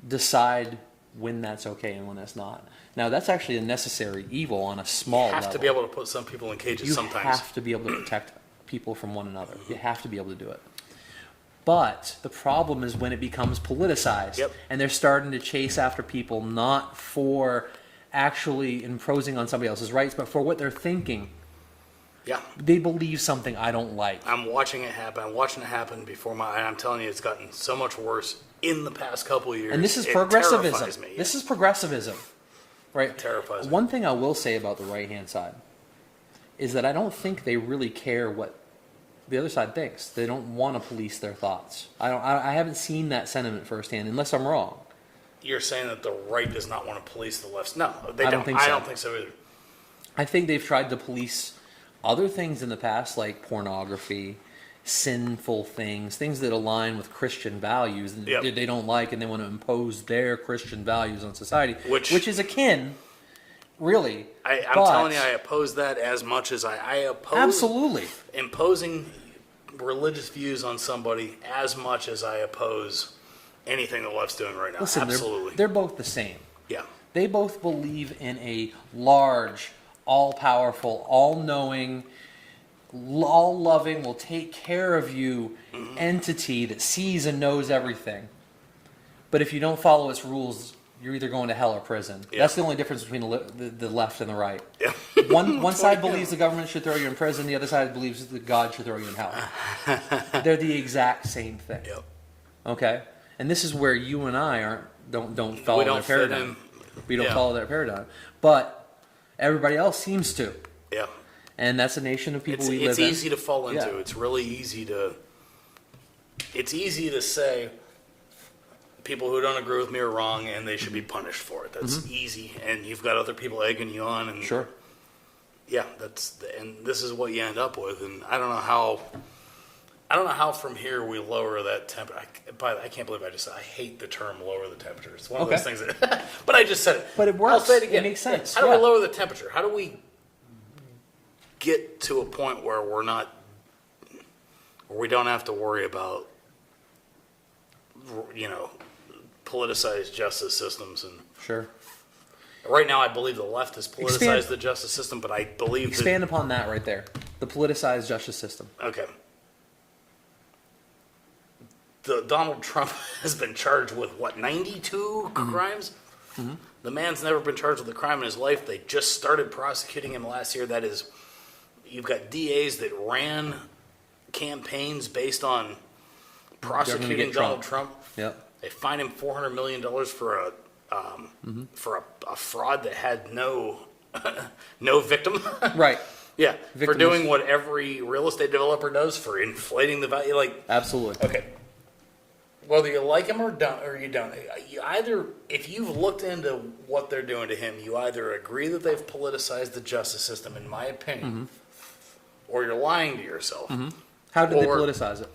decide when that's okay and when that's not. Now, that's actually a necessary evil on a small You have level. to be able to put some people in cages You sometimes. have to be able to protect people from one another. You have to be able to do it. But the problem is when it becomes politicized. Yep. And they're starting to chase after people not for actually imposing on somebody else's rights, but for what they're thinking. Yeah. They believe something I don't like. I'm watching it happen. I'm watching it happen before my eye. I'm telling you, it's gotten so much worse in the past couple of years. And this is It progressivism. terrifies me. This is progressivism. Right? It terrifies me. One thing I will say about the right-hand side is that I don't think they really care what the other side thinks. They don't want to police their thoughts. I haven't seen that sentiment firsthand, unless I'm wrong. You're saying that the right does not want to police the left. No, they I don't. don't think I so. don't think so either. I think they've tried to police other things in the past, like pornography, sinful things that align with Christian values that Yep. they don't like, and they want to impose their Christian values on society, Which is akin, really. I'm but- telling you, I oppose that as much as I oppose Absolutely. imposing religious views on somebody as much as I oppose anything the left's doing right now. Listen, Absolutely. they're both the same. Yeah. They both believe in a large, all-powerful, all-knowing, all-loving, will take care of you entity that sees and knows everything. But if you don't follow its rules, you're either going to hell or prison. Yeah. That's the only difference between the left and the right. Yeah. One side believes the government should throw you in prison. The other side believes that God should throw you in hell. They're the exact same thing. Yep. Okay? And this is where you and I don't follow don't their fit paradigm. in. We don't Yeah. follow their paradigm. But everybody else seems to. Yeah. And that's a nation of people we It's live in. easy to fall into. Yeah. It's really easy to. It's easy to say people who don't agree with me are wrong and they should be punished for it. That's easy, and you've got other people egging you on, and Sure. yeah, and this is what you end up with. And I don't know how. I don't know how from here we lower that temperature. I can't believe I just said I hate the term lower the temperature. It's one of those Okay. things that, but I just said it. But it I'll works. say it again. It makes sense. How do Yeah. we lower the temperature? How do we get to a point where where we don't have to worry about, politicized justice systems? And Sure. right now, I believe the left has politicized Expand- the justice system, but I believe Expand upon that right there. The politicized justice system. that okay. Donald Trump has been charged with what, 92 crimes? The man's never been charged with a crime in his life. They just started prosecuting him last year. That is, you've got DAs that ran campaigns based on prosecuting get Trump. Donald Trump. Yep. They fined him $400 million for a fraud that had no victim. Right. Yeah, for Victim doing was- what every real estate developer does, for inflating the value. Like, Absolutely. okay, whether you like him or you don't, you either, if you've looked into what they're doing to him, you either agree that they've politicized the justice system, in my opinion, or you're lying to yourself. How did they Or- politicize it?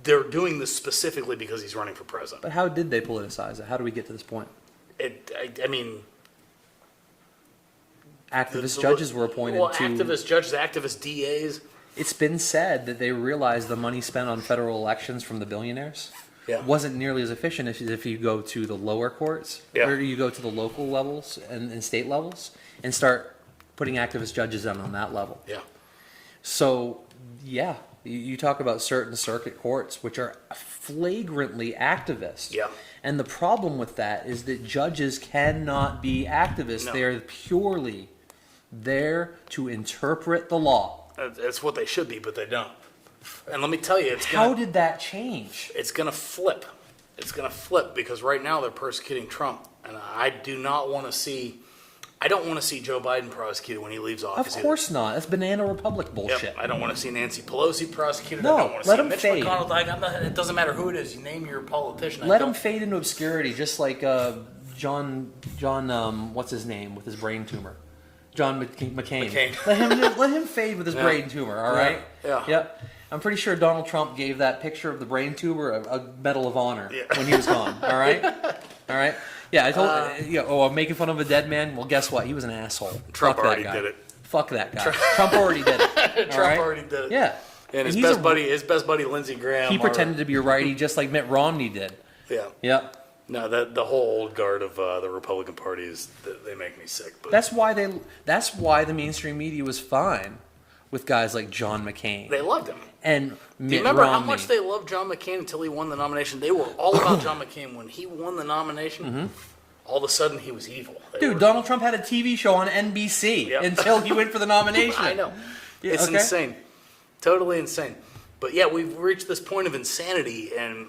They're doing this specifically because he's running for president. But how did they politicize it? How do we get to this point? I mean, Activist judges were appointed well, to. activist judges, activist DAs. It's been said that they realized the money spent on federal elections from the billionaires Yeah. wasn't nearly as efficient if you go to the lower courts, Yeah. or you go to the local levels and state levels and start putting activist judges on that level. Yeah. So, yeah, you talk about certain circuit courts, which are flagrantly activist. Yeah. And the problem with that is that judges cannot be activists. No. They are purely there to interpret the law. That's what they should be, but they don't. And let me tell you, How did that change? it's going to flip. It's going to flip because right now they're persecuting Trump, and I don't want to see Joe Biden prosecuted when he leaves Of office. course not. That's banana republic Either. bullshit. Yep. I don't want to see Nancy Pelosi prosecuted. No, I don't want to let see him Mitch fade. McConnell. Like, it doesn't matter who it is. You name your politician. Let him fade into obscurity, just like John, what's his name, with his brain tumor? John McCain. McCain. Let him fade with his brain tumor. All right. Yeah. Yep. I'm pretty sure Donald Trump gave that picture of the brain tumor a Medal of Honor Yeah. when he was gone. All right. All right. Yeah. I told. I'm making fun of a dead man. Well, guess what? He was an asshole. Trump Fuck already that guy. did it. Fuck that guy. Trump already did it. All Trump right? already did it. Yeah. And his he's best buddy Lindsey Graham. He pretended to be a righty just like Mitt Romney did. Yeah. Yep. No, the whole old guard of the Republican Party they make me sick. But That's why the mainstream media was fine with guys like John McCain they loved him. and Do Mitt you remember Romney. how much they loved John McCain until he won the nomination? They were all about John McCain. When he won the nomination, all of a sudden he was evil. Dude, Donald Trump had a TV show on NBC Yep. until he went for the nomination. I know. Yeah, It's okay. insane. Totally insane. But yeah, we've reached this point of insanity, and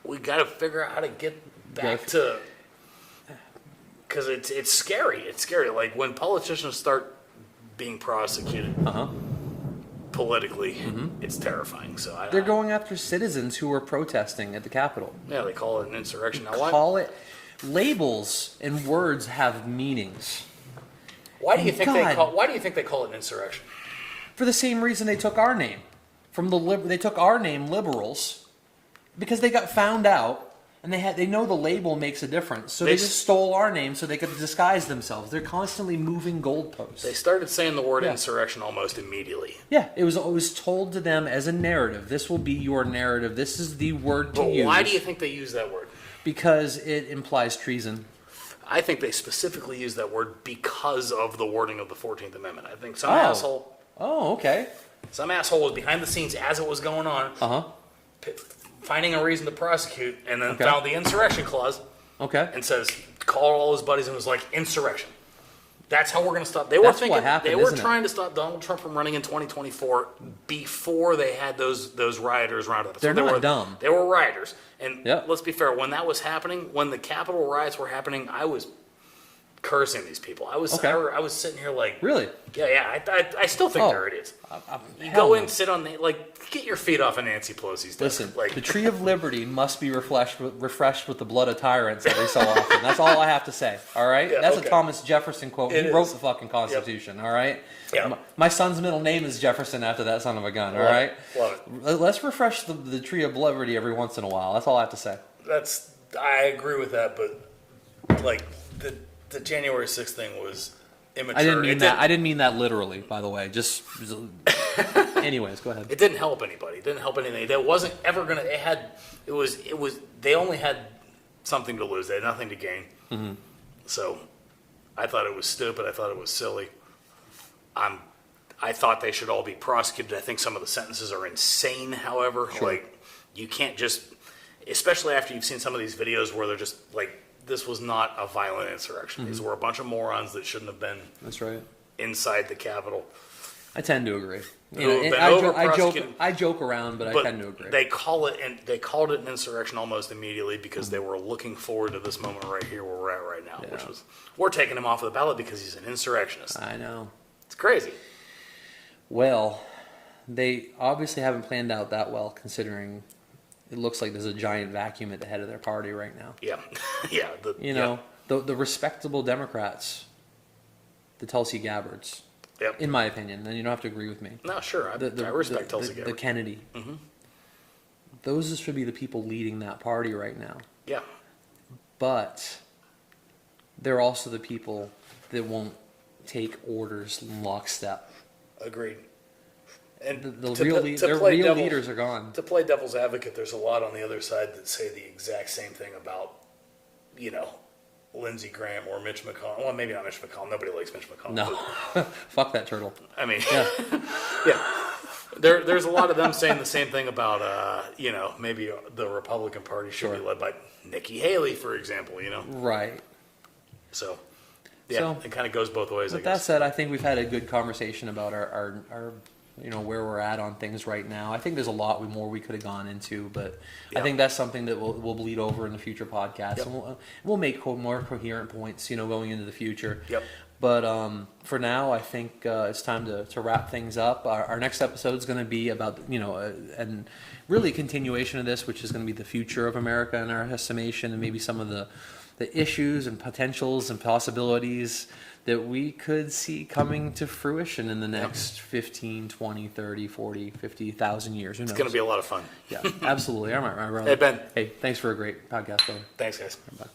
we got to figure out how to get back to... Because it's scary. It's scary. Like, when politicians start being prosecuted politically, it's terrifying. So They're going after citizens who were protesting at the Capitol. Yeah, they call it an insurrection. Now, Call it... Labels and words have meanings. why do you think God. Why do you think they call it an insurrection? For the same reason they took our name. They took our name, liberals, because they got found out and they know the label makes a difference. So they just stole our name so they could disguise themselves. They're constantly moving goalposts. They started saying the word Yeah. insurrection almost immediately. Yeah, it was told to them as a narrative. This will be your narrative. This is the word to But use. why do you think they use that word? Because it implies treason. I think they specifically use that word because of the wording of the 14th Amendment. I think some Oh, okay. asshole was behind the scenes as it was going on, Uh-huh. finding a reason to prosecute, and then Okay. found the insurrection clause Okay. and says, called all his buddies and was like, insurrection. That's how we're going to stop. They were That's thinking what happened, they were isn't it? trying to stop Donald Trump from running in 2024 before they had those rioters rounded up. They're not dumb. They were rioters, and Yep. let's be fair. When that was happening, when the Capitol riots were happening, I was cursing these people. I was Okay. I was sitting here like, Really? yeah. I still think Oh. they're idiots. You Hell go no. in, sit on the get your feet off of Nancy Pelosi's desk. Listen, like the tree of liberty must be refreshed with the blood of tyrants every so often. That's all I have to say. All right, Yeah, that's okay. a Thomas Jefferson quote. It He wrote is. the fucking Constitution. All right. Yeah. My son's middle name is Jefferson after that son of a gun. All Love right. it. Love it. Let's refresh the tree of liberty every once in a while. That's all I have to say. I agree with that, but like the January 6th thing was immature. I didn't mean It that. I didn't mean that literally, by the way. Just anyways, go ahead. It didn't help anybody. It didn't help anything. That wasn't ever gonna. It was. They only had something to lose. They had nothing to gain. Mm-hmm. So, I thought it was stupid. I thought it was silly. I thought they should all be prosecuted. I think some of the sentences are insane. However, like you can't just, especially after you've seen some of these videos where they're just like, this was not a violent insurrection. These were a bunch of morons that shouldn't have been That's right. inside the Capitol. I tend to agree. Who have been I over-prosecuted. joke around, but I tend to agree. They called it an insurrection almost immediately because they were looking forward to this moment right here where we're at right now, which was we're taking him off of the ballot because he's an insurrectionist. I know. It's crazy. Well, they obviously haven't planned out that well, considering it looks like there's a giant vacuum at the head of their party right now. Yeah, yeah. The respectable Democrats, the Tulsi Gabbards, Yep. in my opinion, and you don't have to agree with me. No, sure. I respect Tulsi Gabbard. The Kennedy. Those should be the people leading that party right now. Yeah. But they're also the people that won't take orders in lockstep. Agreed. And Their real leaders are gone. To play devil's advocate, there's a lot on the other side that say the exact same thing about, Lindsey Graham or Mitch McConnell. Well, maybe not Mitch McConnell. Nobody likes Mitch McConnell. No, fuck that turtle. I mean, Yeah. yeah. There's a lot of them saying the same thing about, maybe the Republican Party should be led by Nikki Haley, for example, Right. So, yeah, So, it kind of goes both ways, I With that guess. said, I think we've had a good conversation about our where we're at on things right now. I think there's a lot more we could have gone into, but I Yeah. think that's something that will bleed over in the future podcasts, Yep. and we'll make more coherent points, going into the future. Yep. But for now, I think it's time to wrap things up. Our next episode is going to be about, and really a continuation of this, which is going to be the future of America in our estimation, and maybe some of the issues and potentials and possibilities that we could see coming to fruition in the next 15, 20, 30, 40, 50,000 years. Who knows? It's going to be a lot of fun. Yeah, absolutely. All right, my brother. Hey, Ben. Hey, thanks for a great podcast, brother. Thanks, guys. Bye.